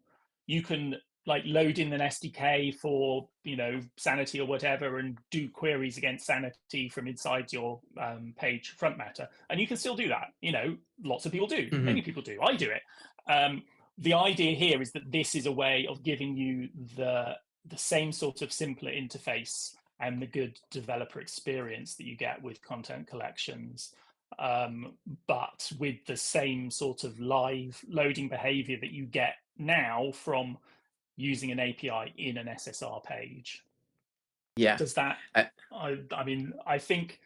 you can like load in an SDK for Sanity or whatever and do queries against Sanity from inside your page front matter, and you can still do that. Lots of people do. Many people do. I do it. The idea here is that this is a way of giving you the same sort of simpler interface and the good developer experience that you get with content collections, but with the same sort of live loading behavior that you get now from using an API in an SSR page. Does that? I mean, I think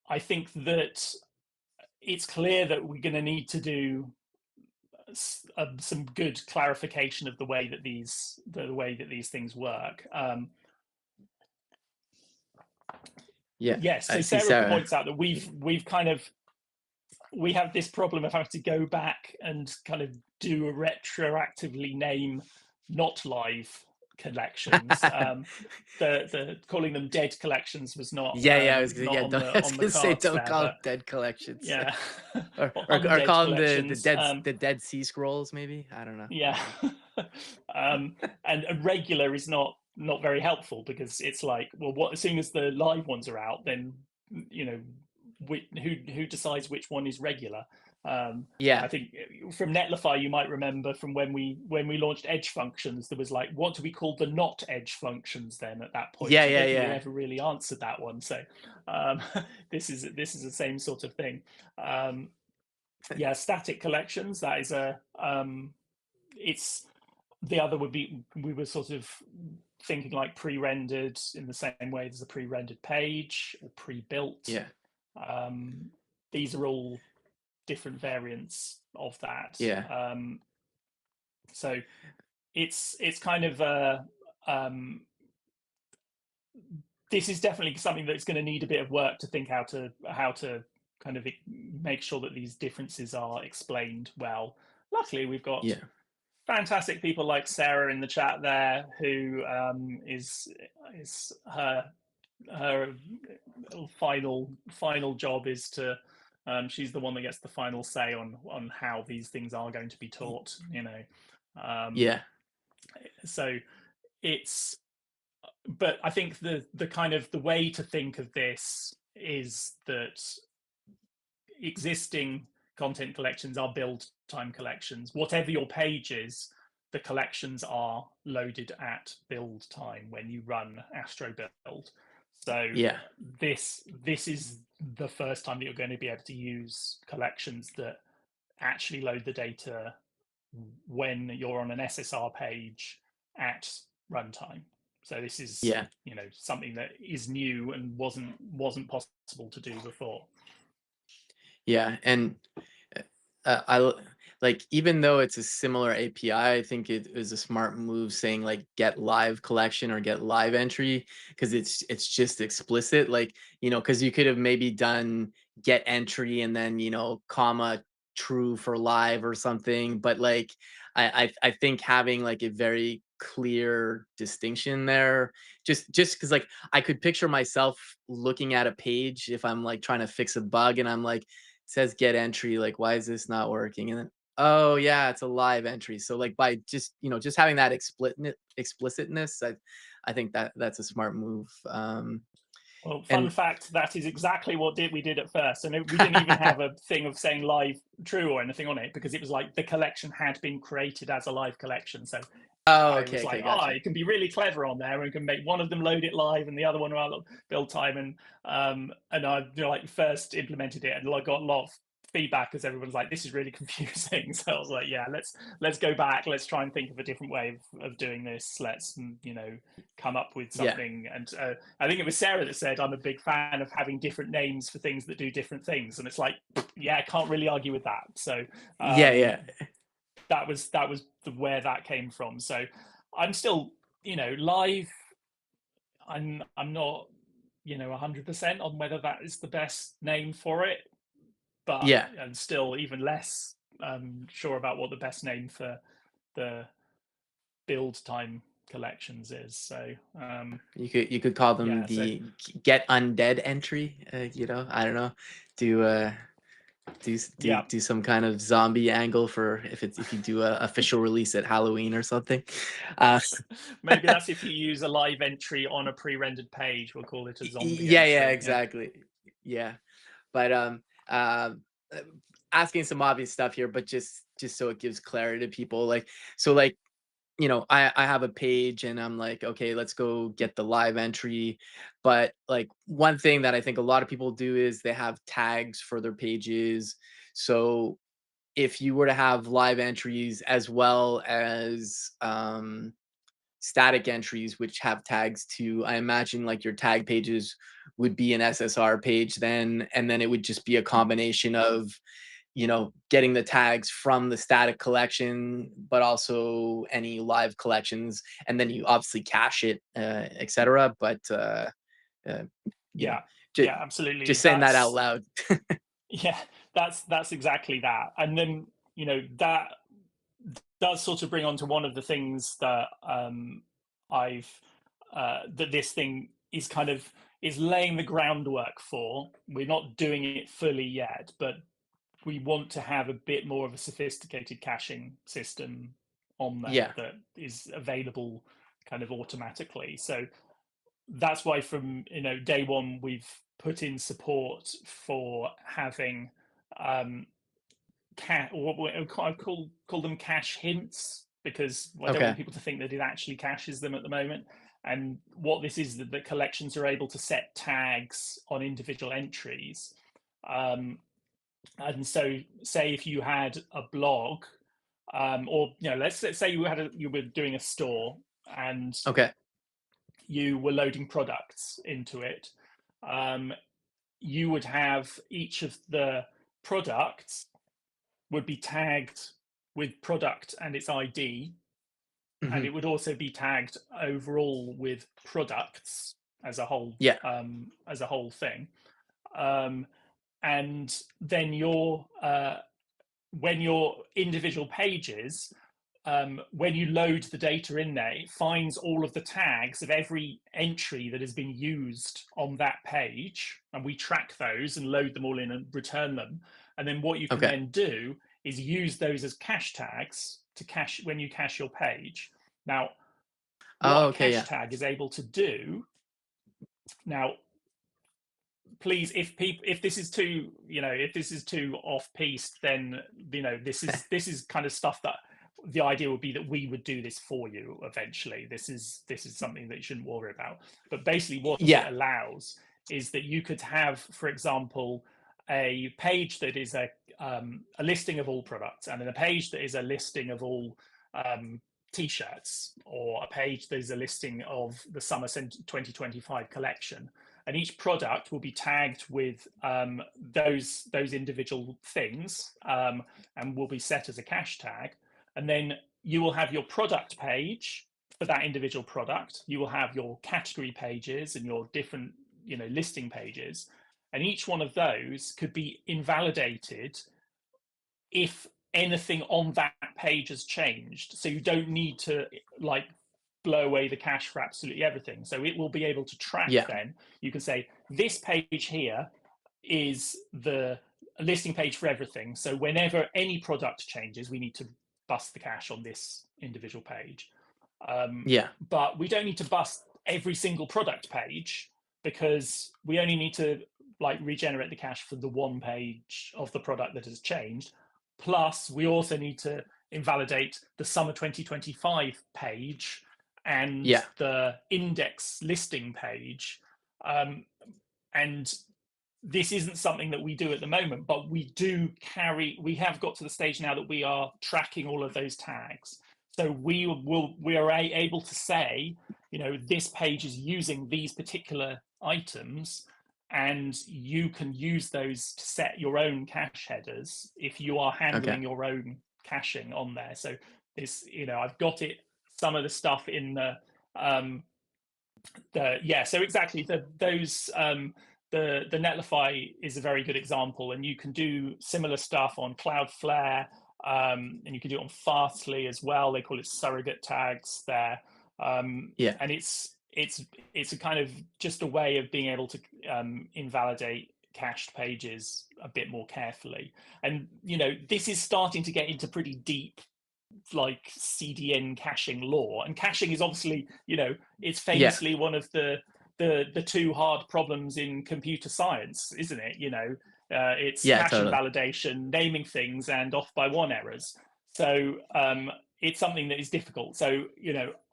that it's clear that we're going to need to do some good clarification of the way that these things work. Yeah, Yes, I so see Sarah Sarah. points out that we have this problem of having to go back and kind of do a retroactively name not live collections. The calling them dead collections was not Yeah, I was gonna, not yeah, on I was on the gonna say cards don't there, call them but dead collections, yeah, or or undead call them collections. the Dead Sea Scrolls, maybe. I don't know. Yeah, and a regular is not very helpful because it's like, well, what as soon as the live ones are out, then you know who decides which one is regular. I Yeah, think from Netlify you might remember from when we launched edge functions, there was like, what do we call the not edge functions then at that point? I don't think we yeah. ever really answered that one. So this is the same sort of thing. Yeah, static collections, that is a it's the other would be, we were sort of thinking like pre-rendered in the same way as a pre-rendered page or pre-built. Yeah, um, these are all different variants of that. yeah, So it's kind of um, this is definitely something that's going to need a bit of work to think how to kind of make sure that these differences are explained well. Luckily, we've got yeah, fantastic people like Sarah in the chat there, who is her final job is to she's the one that gets the final say on how these things are going to be taught. Um, yeah, so it's but I think the kind of the way to think of this is that existing content collections are build time collections. Whatever your page is, the collections are loaded at build time when you run Astro Build. So yeah, this is the first time that you're going to be able to use collections that actually load the data when you're on an SSR page at runtime. So this is, yeah. something that is new and wasn't possible to do before. Yeah, and like, even though it's a similar API, I think it is a smart move saying like get live collection or get live entry, because it's just explicit. Like, because you could have maybe done get entry and then comma true for live or something. But like I think having like a very clear distinction there, just because like I could picture myself looking at a page if I'm like trying to fix a bug and I'm like, says get entry, like, why is this not working? And then, oh yeah, it's a live entry. So like by just having that explicitness, I think that's a smart move. Well, fun And fact, that is exactly what we did at first. And we didn't even have a thing of saying live true or anything on it, because it was like the collection had been created as a live collection. So oh, I okay, was like, okay, gotcha. it can be really clever on there, and can make one of them load it live and the other one build time. And I like first implemented it, and I got a lot of feedback because everyone's like, this is really confusing. So I was like, yeah, let's go back, let's try and think of a different way of doing this. Let's come up with Yeah, something. And I think it was Sarah that said, I'm a big fan of having different names for things that do different things, and it's like, yeah, I can't really argue with that. So yeah. that was where that came from. So I'm still, live. I'm not, 100% on whether that is the best name for it, but Yeah, I'm still even less sure about what the best name for the build time collections is. So you could call them yeah, so the get undead entry. I don't know. Do yeah, do some kind of zombie angle for if you do a official release at Halloween or something. Uh, maybe that's if you use a live entry on a pre-rendered page, we'll call it a zombie yeah, entry. Yeah. exactly. Yeah. But uh, uh, asking some obvious stuff here, but just so it gives clarity to people, like, so like, I have a page and I'm like, okay, let's go get the live entry. But like one thing that I think a lot of people do is they have tags for their pages. So if you were to have live entries as well as static entries which have tags too, I imagine like your tag pages would be an SSR page then, and then it would just be a combination of getting the tags from the static collection, but also any live collections, and then you obviously cache it, etc. But uh, you know, Yeah. just, Yeah, absolutely. just saying that out That's loud. yeah, that's exactly that. And then, that does sort of bring on to one of the things that I've that this thing is kind of is laying the groundwork for. We're not doing it fully yet, but we want to have a bit more of a sophisticated caching system on there Yeah. that is available kind of automatically. So that's why from day one we've put in support for having um, I call them cache hints, because I don't want Okay. people to think that it actually caches them at the moment. And what this is, that the collections are able to set tags on individual entries. And so, say if you had a blog, or let's say you were doing a store and Okay. you were loading products into it. Um, you would have each of the products would be tagged with product and its ID, and Hmm. it would also be tagged overall with products as a whole, Yeah. thing. Um, and then when your individual pages, when you load the data in there, it finds all of the tags of every entry that has been used on that page, and we track those and load them all in and return them. And then what you can Okay. then do is use those as cache tags to cache when you cache your page. Now, what Oh, a okay. cache Yeah. tag is able to do now, please, if this is too if this is too off piste, then this is kind of stuff that the idea would be that we would do this for you eventually. This is something that you shouldn't worry about. But basically what it Yeah. allows is that you could have, for example, a page that is a listing of all products, and then a page that is a listing of all t-shirts, or a page that is a listing of the summer 2025 collection, and each product will be tagged with those individual things, and will be set as a cache tag. And then you will have your product page for that individual product. You will have your category pages and your different listing pages, and each one of those could be invalidated if anything on that page has changed. So you don't need to like blow away the cache for absolutely everything. So it will be able to track. Yeah. Then you can say this page here is the listing page for everything. So whenever any product changes, we need to bust the cache on this individual page. Yeah. But we don't need to bust every single product page, because we only need to regenerate the cache for the one page of the product that has changed. Plus, we also need to invalidate the summer 2025 page and Yeah. the index listing page. And this isn't something that we do at the moment, but we have got to the stage now that we are tracking all of those tags. So we are able to say, this page is using these particular items, and you can use those to set your own cache headers if you are Okay. handling your own caching on there. So I've got some of the stuff in um, so exactly the Netlify is a very good example, and you can do similar stuff on Cloudflare, and you can do it on Fastly as well. They call it surrogate tags there, Yeah. and it's a kind of just a way of being able to invalidate cached pages a bit more carefully. And this is starting to get into pretty deep CDN caching law, and caching is obviously it's Yeah. famously one of the two hard problems in computer science, isn't it? It's Yeah. hash Totally. invalidation, naming things, and off by one errors. So it's something that is difficult. So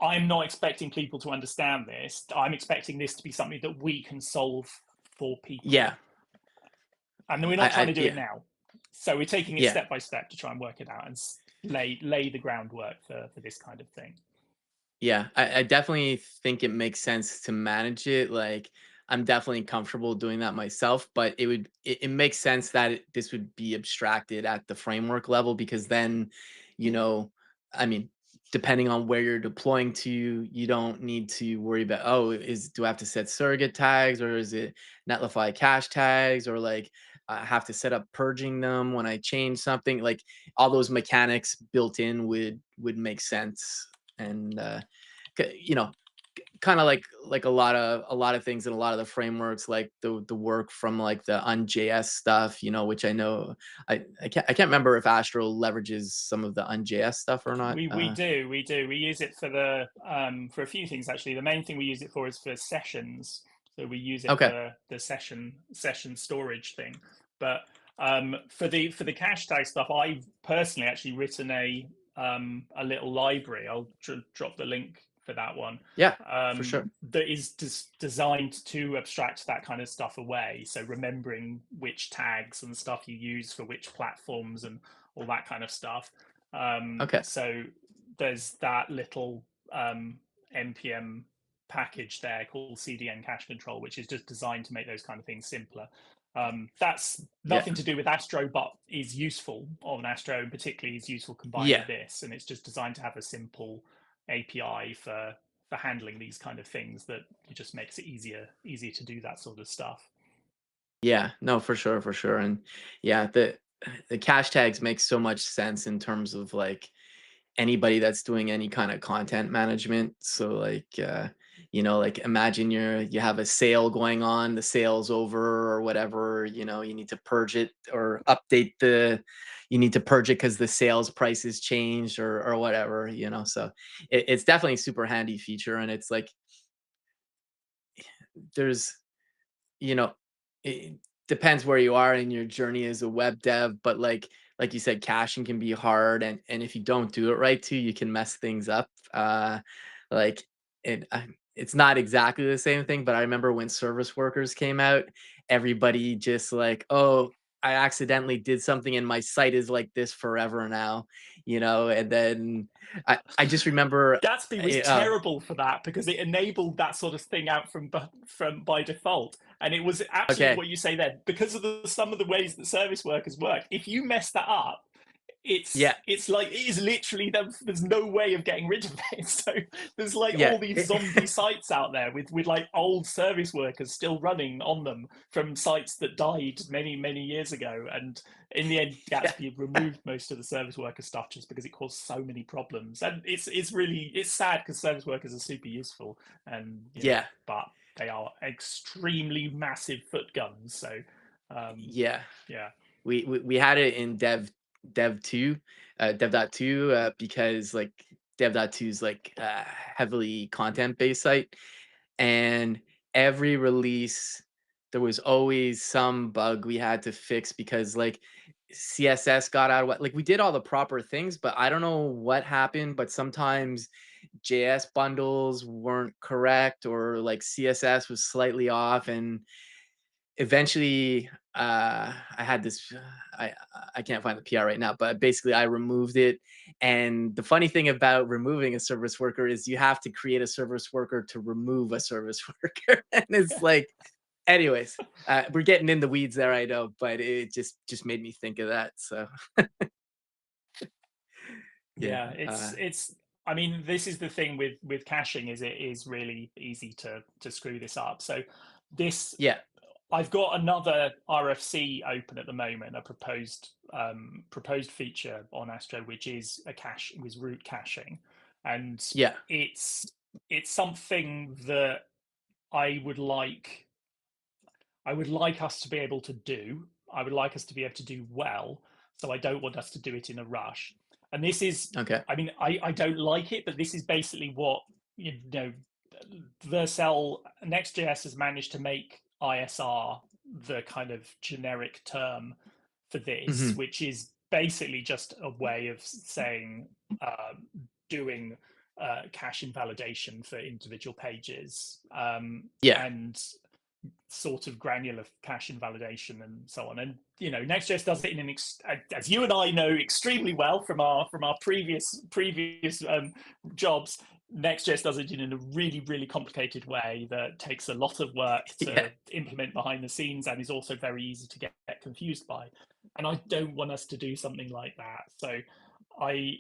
I'm not expecting people to understand this. I'm expecting this to be something that we can solve for people, Yeah. and then we're not trying to do it Yeah. now. So we're taking it Yeah. step by step to try and work it out and lay the groundwork for this kind of thing. Yeah, I definitely think it makes sense to manage it. Like, I'm definitely comfortable doing that myself, but it makes sense that this would be abstracted at the framework level because then, you know, I mean, depending on where you're deploying to, you don't need to worry about, oh, do I have to set surrogate tags, or is it netlify cache tags, or like I have to set up purging them when I change something. Like all those mechanics built in would make sense. And you know, kind of like a lot of things in a lot of the frameworks, like the work from like the unjs stuff, which I know I can't remember if Astro leverages some of the unjs stuff or not. We use it for the for a few things actually. The main thing we use it for is for sessions. So we use it Okay. for the session storage thing. But for the cache tag stuff, I've personally actually written a little library. I'll drop the link for that one. Yeah, for sure. That is designed to abstract that kind of stuff away. So remembering which tags and stuff you use for which platforms and all that kind of stuff. Okay. So there's that little npm package there called cdn cache control, which is just designed to make those kind of things simpler. That's Yeah. nothing to do with Astro, but is useful on Astro, and particularly is useful combined Yeah. with this. And it's just designed to have a simple API for handling these kind of things that it just makes it easier to do that sort of stuff. Yeah, no, for sure, for sure. And yeah, the cache tags make so much sense in terms of like anybody that's doing any kind of content management. So like like imagine you have a sale going on, the sale's over or whatever, you need to purge it or update you need to purge it because the sales price has changed or whatever, so it's definitely a super handy feature. And it's like there's you know, it depends where you are in your journey as a web dev, but like you said, caching can be hard, and if you don't do it right too, you can mess things up. Like it's not exactly the same thing, but I remember when service workers came out, everybody just like, oh, I accidentally did something and my site is like this forever now, and then I just remember Gatsby was terrible for that because it enabled that sort of thing out from by default, and it was absolutely okay, what you say there. Because of some of the ways that service workers work, if you mess that up, yeah, it's like it is literally there's no way of getting rid of it. So there's like yeah, all these zombie sites out there with like old service workers still running on them from sites that died many years ago. And in the end, yeah, Gatsby removed most of the service worker stuff just because it caused so many problems. And it's sad because service workers are super useful, and yeah. but they are extremely massive foot guns. So Yeah, yeah. we had it in dev 2, dev.2, because like dev.2 is like heavily content based site, and every release there was always some bug we had to fix because like CSS got out of what, like we did all the proper things, but I don't know what happened, but sometimes JS bundles weren't correct or like CSS was slightly off. And eventually I had this I can't find the PR right now, but basically I removed it. And the funny thing about removing a service worker is you have to create a service worker to remove a service worker. And it's like, anyways, we're getting in the weeds there, I know, but it just made me think of that. So yeah. Yeah, it's I mean, this is the thing with caching, is it is really easy to screw this up. So this Yeah. I've got another RFC open at the moment, a proposed feature on Astro, which is a cache with root caching. And Yeah. it's something that I would like us to be able to do. I would like us to be able to do well. So I don't want us to do it in a rush. And this is, Okay. I mean, I don't like it, but this is basically what, Vercel Next.js has managed to make ISR the kind of generic term for this, Hmm. which is basically just a way of saying doing cache invalidation for individual pages, Yeah. and sort of granular cache invalidation and so on. And Next.js does it in as you and I know extremely well from our previous jobs. Next.js does it in a really complicated way that takes a lot of work Yeah. to implement behind the scenes and is also very easy to get confused by. And I don't want us to do something like that. So I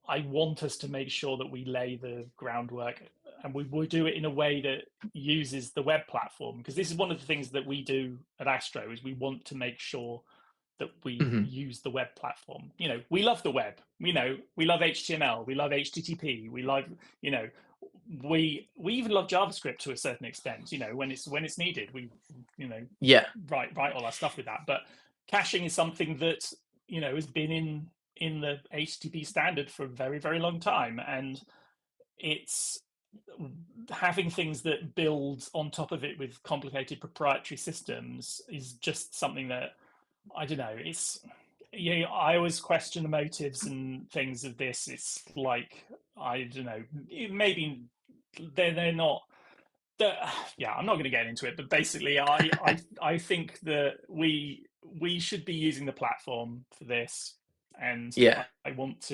I want us to make sure that we lay the groundwork, and we do it in a way that uses the web platform, because this is one of the things that we do at Astro, is we want to make sure that we Hmm. use the web platform. We love the web. We love HTML, we love HTTP, we love, you know, we even love JavaScript to a certain extent. When it's needed, we, you know, Yeah. write all our stuff with that. But caching is something that has been in the HTTP standard for a very, very long time, and it's having things that build on top of it with complicated proprietary systems is just something that, I don't know. I always question the motives and things of this. It's like, I don't know, maybe they're not. Yeah, I'm not going to get into it, but basically, I think that we should be using the platform for this, and Yeah. I want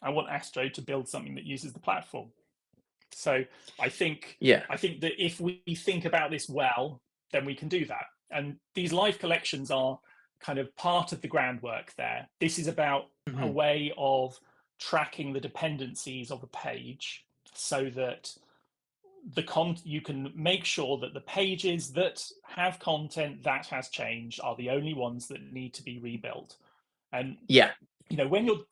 Astro to build something that uses the platform. So I think Yeah. I think that if we think about this well, then we can do that. And these live collections are kind of part of the groundwork there. This is about a Hmm. way of tracking the dependencies of a page, so that you can make sure that the pages that have content that has changed are the only ones that need to be rebuilt. And Yeah. when you're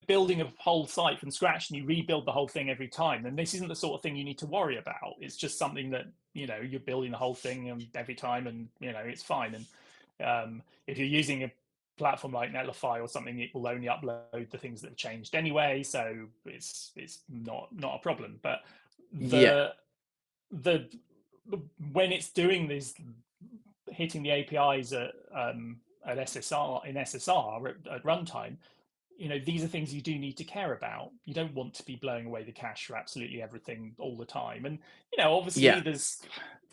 building a whole site from scratch and you rebuild the whole thing every time, then this isn't the sort of thing you need to worry about. It's just something that you're building the whole thing every time, and it's fine. And if you're using a platform like Netlify or something, it will only upload the things that have changed anyway, so it's not a problem. But Yeah. the when it's doing this, hitting the APIs at SSR at runtime, these are things you do need to care about. You don't want to be blowing away the cache for absolutely everything all the time. And obviously, Yeah. there's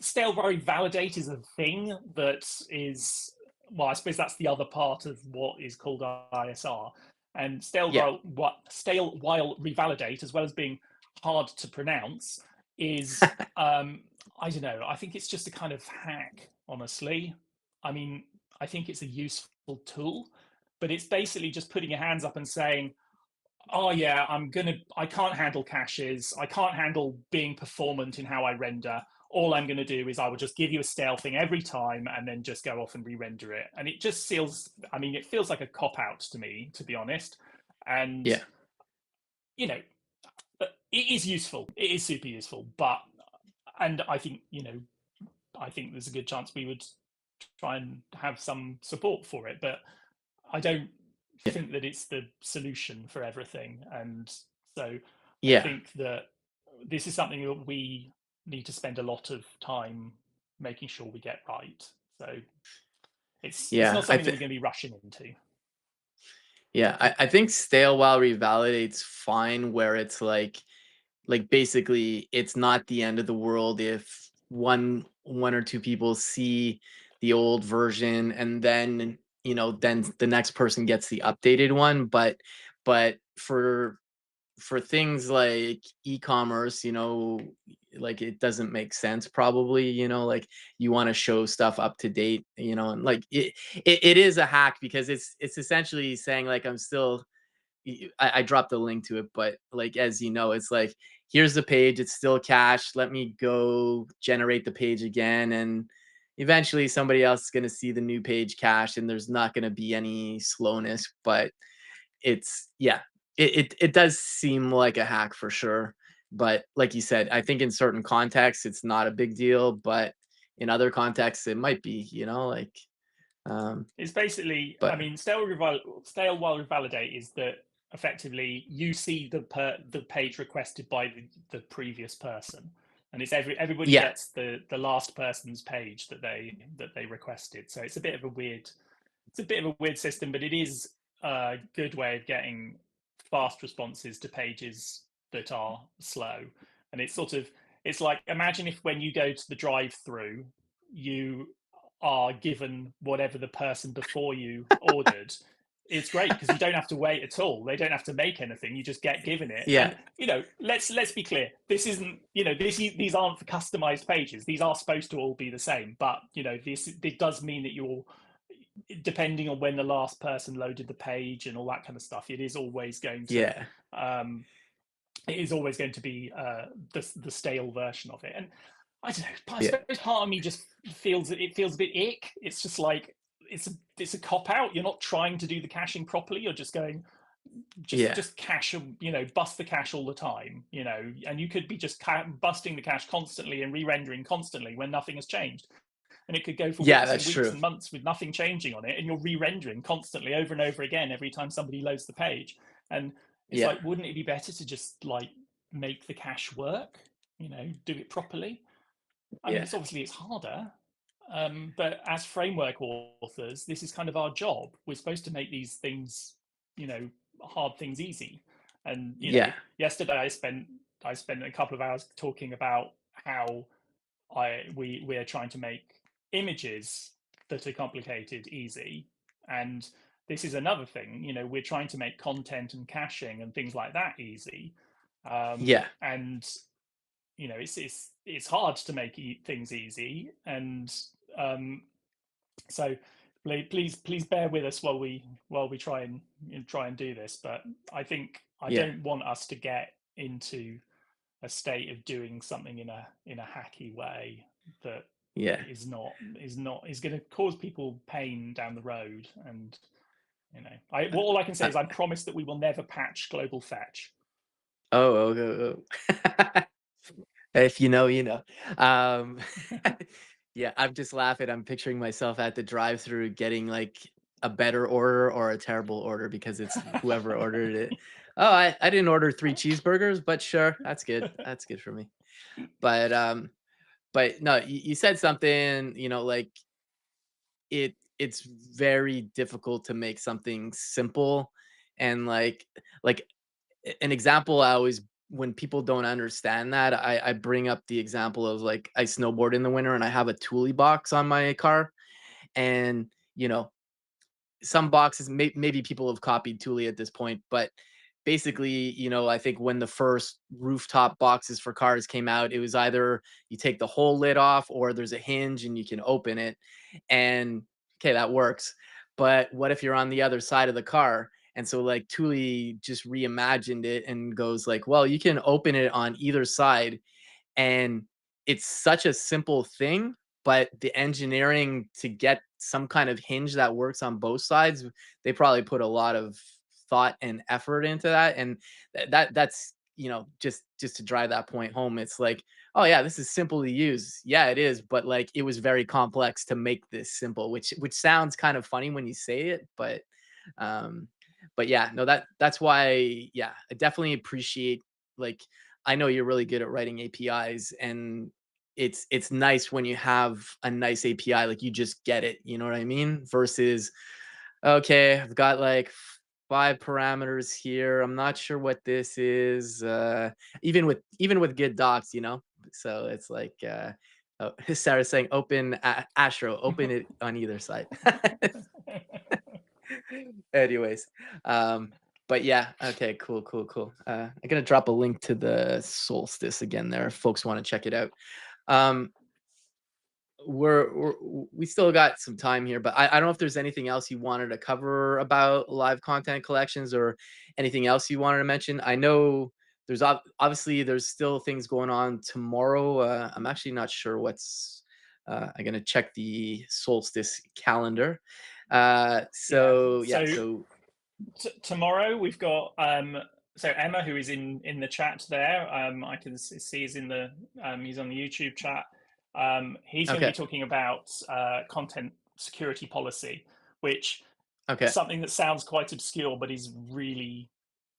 stale while validate is a thing that is, well, I suppose that's the other part of what is called ISR. And Yeah. stale while revalidate, as well as being hard to pronounce, is I don't know. I think it's just a kind of hack, honestly. I mean, I think it's a useful tool, but it's basically just putting your hands up and saying, oh yeah, I can't handle caches, I can't handle being performant in how I render. All I'm going to do is I will just give you a stale thing every time and then just go off and re-render it. And it just feels, it feels like a cop out to me, to be honest. And Yeah. you know it is useful, it is super useful, but, and I think I think there's a good chance we would try and have some support for it, but I don't Yeah. think that it's the solution for everything. And so I Yeah. think that this is something that we need to spend a lot of time making sure we get right. So it's not Yeah. something that we're going to be rushing into. I think stale while revalidates fine where it's like basically it's not the end of the world if one or two people see the old version and then then the next person gets the updated one, but for things like e-commerce, like it doesn't make sense probably, like you want to show stuff up to date, and like it is a hack because it's essentially saying like I'm still I dropped a link to it, but like as it's like here's the page, it's still cached. Let me go generate the page again, and eventually somebody else is going to see the new page cached, and there's not going to be any slowness. But it's yeah, it does seem like a hack for sure. But like you said, I think in certain contexts it's not a big deal, but in other contexts it might be. Like It's basically, but stale while revalidate is that effectively you see the page requested by the previous person, and it's everybody yeah, gets the last person's page that they requested. So it's a bit of a weird system, but it is a good way of getting fast responses to pages that are slow. And it's like, imagine if when you go to the drive-through, you are given whatever the person before you ordered. It's great because you don't have to wait at all. They don't have to make anything. You just get given it. yeah, And let's be clear. This isn't these aren't for customized pages. These are supposed to all be the same. But this it does mean that depending on when the last person loaded the page and all that kind of stuff, it is always going to Yeah. um, be the stale version of it. And I don't know. I Yeah. suppose part of me just feels it feels a bit ick. It's just like it's a cop out. You're not trying to do the caching properly. You're just going Yeah. just cache, bust the cache all the time, and you could be just busting the cache constantly and re-rendering constantly when nothing has changed. And it could go for Yeah, weeks and that's weeks true. and months with nothing changing on it, and you're re-rendering constantly over and over again every time somebody loads the page. And it's Yeah. like, wouldn't it be better to just like make the cache work, do it properly? I mean, Yeah. it's harder, but as framework authors, this is kind of our job. We're supposed to make these things, you know, hard things easy. And Yeah. yesterday I spent a couple of hours talking about how we're trying to make images that are complicated easy, and this is another thing. We're trying to make content and caching and things like that easy, Yeah. and it's hard to make things easy, and um, so please bear with us while we try and do this. But I Yeah. don't want us to get into a state of doing something in a hacky way that Yeah. is going to cause people pain down the road. And all I can say Uh, is I promise that we will never patch global fetch. oh, oh, oh, oh. If you know, you know. Um, yeah, I'm just laughing. I'm picturing myself at the drive-through getting like a better order or a terrible order because it's whoever ordered it. Oh, I didn't order 3 cheeseburgers, but sure, that's good. That's good for me. But but no, you said something, like it's very difficult to make something simple and like an example I always when people don't understand that, I bring up the example of like I snowboard in the winter and I have a Thule box on my car. And, some boxes maybe people have copied Thule at this point, but basically, I think when the first rooftop boxes for cars came out, it was either you take the whole lid off or there's a hinge and you can open it. And okay, that works. But what if you're on the other side of the car? And so like Thule just reimagined it and goes like, well, you can open it on either side, and it's such a simple thing, but the engineering to get some kind of hinge that works on both sides, they probably put a lot of thought and effort into that. And that's just to drive that point home. It's like, oh yeah, this is simple to use. Yeah, it is, but like it was very complex to make this simple, which sounds kind of funny when you say it, um but yeah, no, that's why, yeah, I definitely appreciate, like, I know you're really good at writing APIs, and it's nice when you have a nice API, like you just get it, you know what I mean? Versus, okay, I've got like 5 parameters here. I'm not sure what this is. Even with good docs, So it's like oh, Sarah's saying open Astro, open it on either side. Anyways, um, but yeah, okay, cool, cool, cool. I'm gonna drop a link to the Solstice again there if folks want to check it out. Um, we still got some time here, but I don't know if there's anything else you wanted to cover about live content collections or anything else you wanted to mention. I know there's obviously there's still things going on tomorrow. I'm actually not sure what's. I'm gonna check the Solstice calendar. Yeah. So yeah, So so tomorrow we've got so Emma, who is in the chat there. I can see he's on the YouTube chat. He's going to be okay, talking about content security policy, which okay, something that sounds quite obscure, but is really,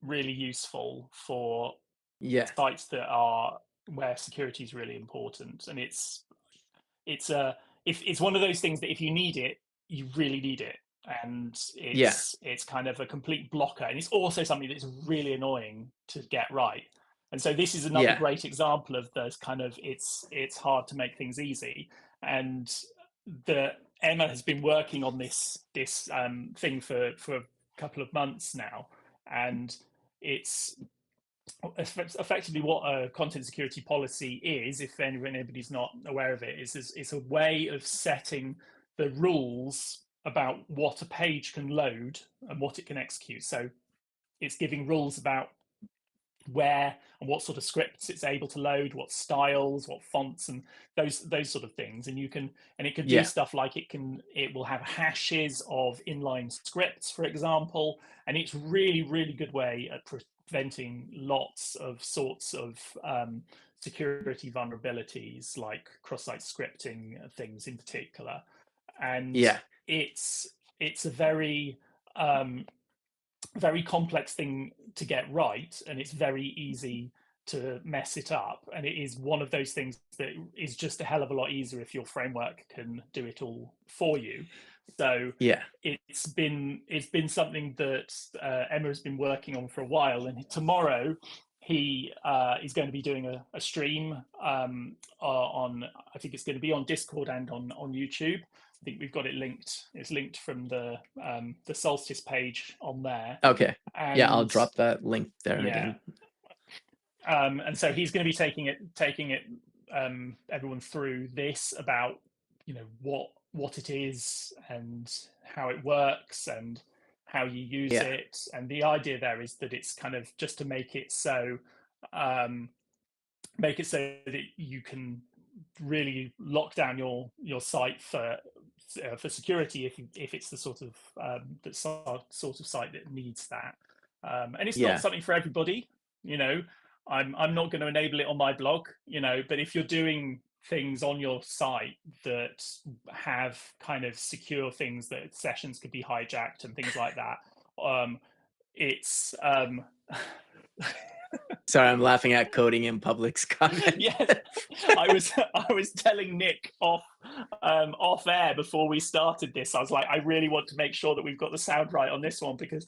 really useful for yeah, sites that are where security is really important. And it's a if it's one of those things that if you need it, you really need it, and yeah, it's kind of a complete blocker, and it's also something that's really annoying to get right. And so this is another yeah, great example of those kind of it's hard to make things easy. And the Emma has been working on this thing for a couple of months now, and it's effectively what a content security policy is, if anybody's not aware of it, is it's a way of setting the rules about what a page can load and what it can execute. So it's giving rules about where and what sort of scripts it's able to load, what styles, what fonts, and those sort of things. And it can do Yeah. stuff like it will have hashes of inline scripts, for example, and it's really good way at preventing lots of sorts of security vulnerabilities like cross-site scripting things in particular. And Yeah. it's a very complex thing to get right, and it's very easy to mess it up. And it is one of those things that is just a hell of a lot easier if your framework can do it all for you. So Yeah. it's been something that Emma has been working on for a while, and tomorrow he is going to be doing a stream on, I think it's going to be on Discord and on YouTube. I think we've got it linked. It's linked from the Solstice page on there. Okay. Yeah, I'll And drop that link there yeah, again. and so he's going to be taking it everyone through this about, you know, what it is and how it works and how you use Yeah. it. And the idea there is that it's kind of just to um, make it so that you can really lock down your site for security if it's the sort of sort of site that needs that. And it's not Yeah. something for everybody, you know. I'm not going to enable it on my blog, you know, but if you're doing things on your site that have kind of secure things that sessions could be hijacked and things like that, it's Sorry, I'm laughing at coding in public's comment. yes, I was telling Nick off air before we started this. I was like, I really want to make sure that we've got the sound right on this one because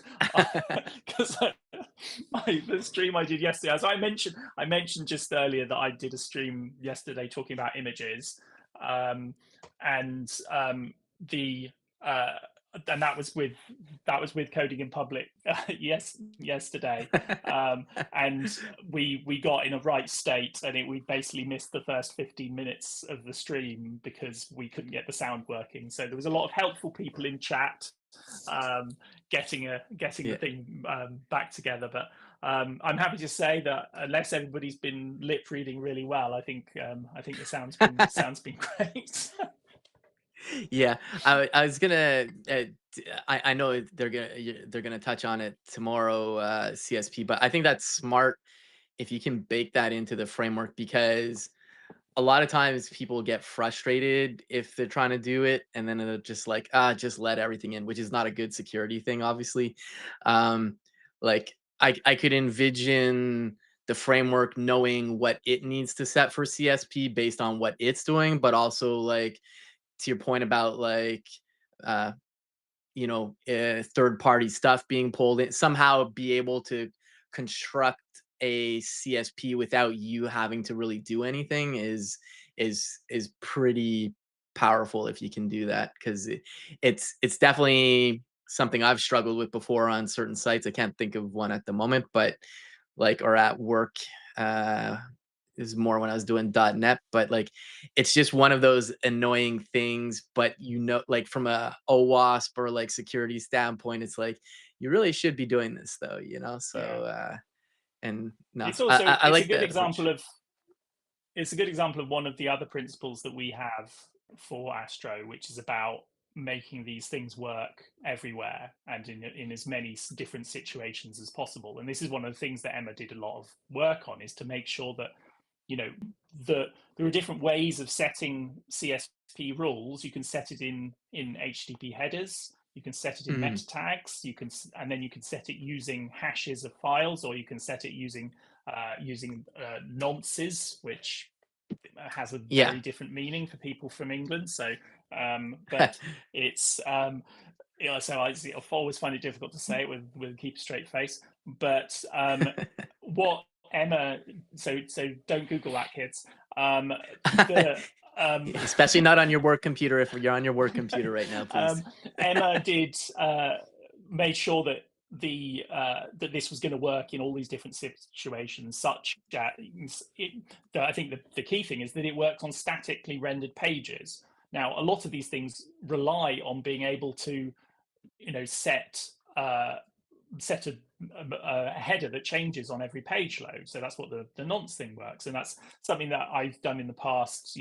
the stream I did yesterday, as I mentioned just earlier that I did a stream yesterday talking about images, and the and that was with coding in public yesterday, and we got in a right state, and we basically missed the first 15 minutes of the stream because we couldn't get the sound working. So there was a lot of helpful people in chat getting the thing back together. But I'm happy to say that unless everybody's been lip reading really well, I think the sound's been great. Yeah, I was gonna. I know they're gonna touch on it tomorrow, CSP, but I think that's smart if you can bake that into the framework because a lot of times people get frustrated if they're trying to do it, and then they're just like, just let everything in, which is not a good security thing, obviously. Um, like I could envision the framework knowing what it needs to set for CSP based on what it's doing, but also like to your point about like uh third party stuff being pulled in, somehow be able to construct a CSP without you having to really do anything is pretty powerful if you can do that because it's definitely something I've struggled with before on certain sites. I can't think of one at the moment, but like or at work. uh this is more when I was doing .NET, but like it's just one of those annoying things. But like from a OWASP or like security standpoint, it's like you really should be doing this though, you know. So Yeah, and no, it's also I it's a like good that example approach. of one of the other principles that we have for Astro, which is about making these things work everywhere and in as many different situations as possible. And this is one of the things that Emma did a lot of work on, is to make sure that, you know, there are different ways of setting CSP rules. You can set it in HTTP headers. You can set it in Mhm. meta tags. And then you can set it using hashes of files, or you can set it using nonces, which has a Yeah. very different meaning for people from England. So, but it's so I always find it difficult to say it with keep a straight face. But what Emma, so don't Google that, kids. The Especially not on your work computer. If you're on your work computer right now, please. Emma did made sure that that this was going to work in all these different situations, such as I think the key thing is that it works on statically rendered pages. Now, a lot of these things rely on being able to, set set a header that changes on every page load. So that's what the nonce thing works, and that's something that I've done in the past.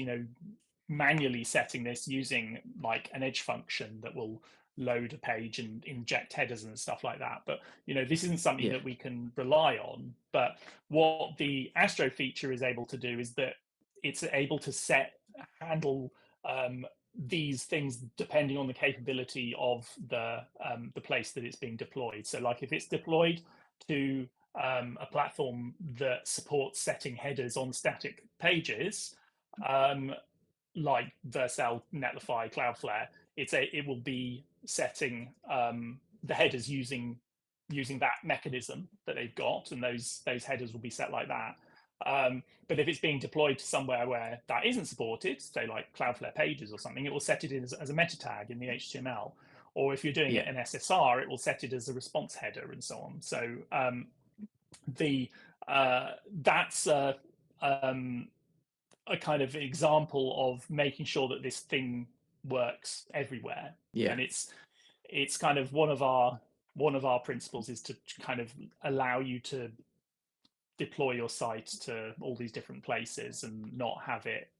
Manually setting this using like an edge function that will load a page and inject headers and stuff like that. But this isn't something Yeah. that we can rely on. But what the Astro feature is able to do is that it's able to handle these things depending on the capability of the place that it's being deployed. So like if it's deployed to a platform that supports setting headers on static pages, like Vercel, Netlify, Cloudflare, it will be setting the headers using that mechanism that they've got, and those headers will be set like that. But if it's being deployed to somewhere where that isn't supported, say like Cloudflare Pages or something, it will set it as a meta tag in the HTML. Or if you're doing Yeah. it in SSR, it will set it as a response header and so on. So that's a kind of example of making sure that this thing works everywhere. Yeah. And it's kind of one of our principles is to kind of allow you to deploy your site to all these different places and not have it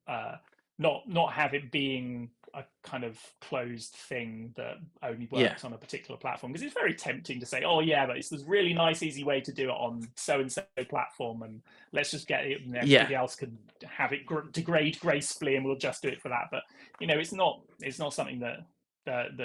not have it being a kind of closed thing that only Yeah. works on a particular platform, because it's very tempting to say, oh yeah, but it's this really nice easy way to do it on so and so platform, and let's just get it and everybody Yeah. else can have it degrade gracefully and we'll just do it for that. But it's not something that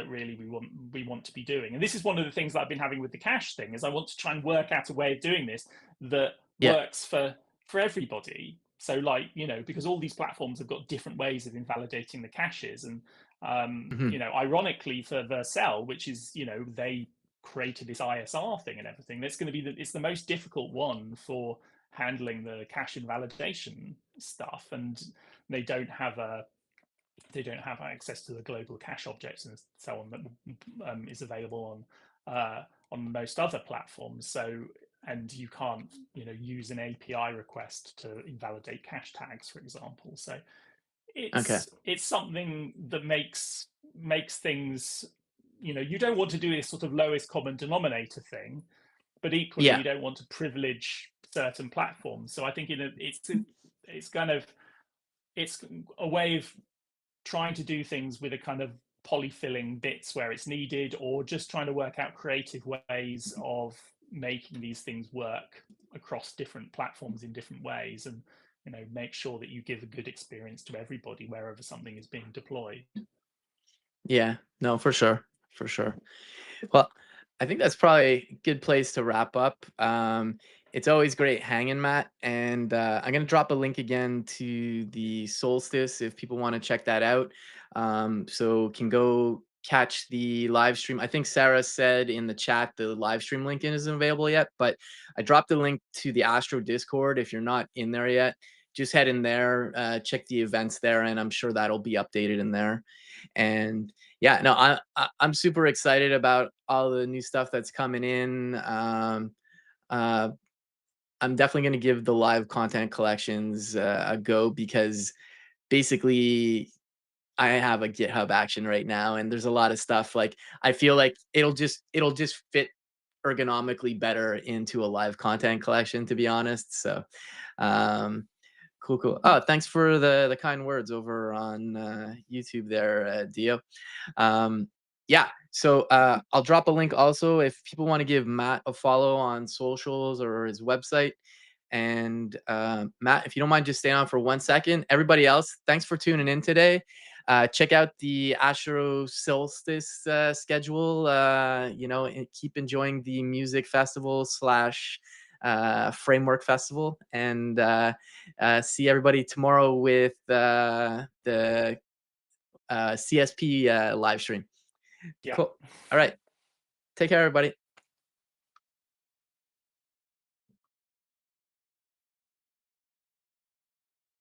really we want to be doing. And this is one of the things that I've been having with the cache thing, is I want to try and work out a way of doing this that Yeah. works for everybody. So like, because all these platforms have got different ways of invalidating the caches. And, Mhm. ironically for Vercel, which is, they created this ISR thing and everything, that's going to be it's the most difficult one for handling the cache invalidation stuff. And they don't have access to the global cache objects and so on that is available on most other platforms. So, and you can't use an API request to invalidate cache tags, for example. So Okay. it's something that makes things, you don't want to do this sort of lowest common denominator thing, but equally Yeah. you don't want to privilege certain platforms. So I think it's kind of it's a way of trying to do things with a kind of polyfilling bits where it's needed, or just trying to work out creative ways of making these things work across different platforms in different ways, and make sure that you give a good experience to everybody wherever something is being deployed. Yeah. No, for sure. For sure. Well, I think that's probably a good place to wrap up. It's always great hanging, Matt. And I'm going to drop a link again to the Solstice if people want to check that out. So can go catch the live stream. I think Sarah said in the chat the live stream link isn't available yet, but I dropped the link to the Astro Discord. If you're not in there yet, just head in there, check the events there, and I'm sure that'll be updated in there. And yeah, no, I'm super excited about all the new stuff that's coming in. Uh, I'm definitely going to give the live content collections a go, because basically I have a GitHub action right now, and there's a lot of stuff like I feel like it'll just fit ergonomically better into a live content collection, to be honest. So cool, cool. Oh, thanks for the kind words over on YouTube there, Dio. Yeah, so I'll drop a link also if people want to give Matt a follow on socials or his website. And Matt, if you don't mind just staying on for 1 second. Everybody else, thanks for tuning in today. Check out the Astro Solstice schedule. And keep enjoying the music festival slash framework festival, and see everybody tomorrow with the CSP live stream. Yeah. Cool. All right. Take care, everybody.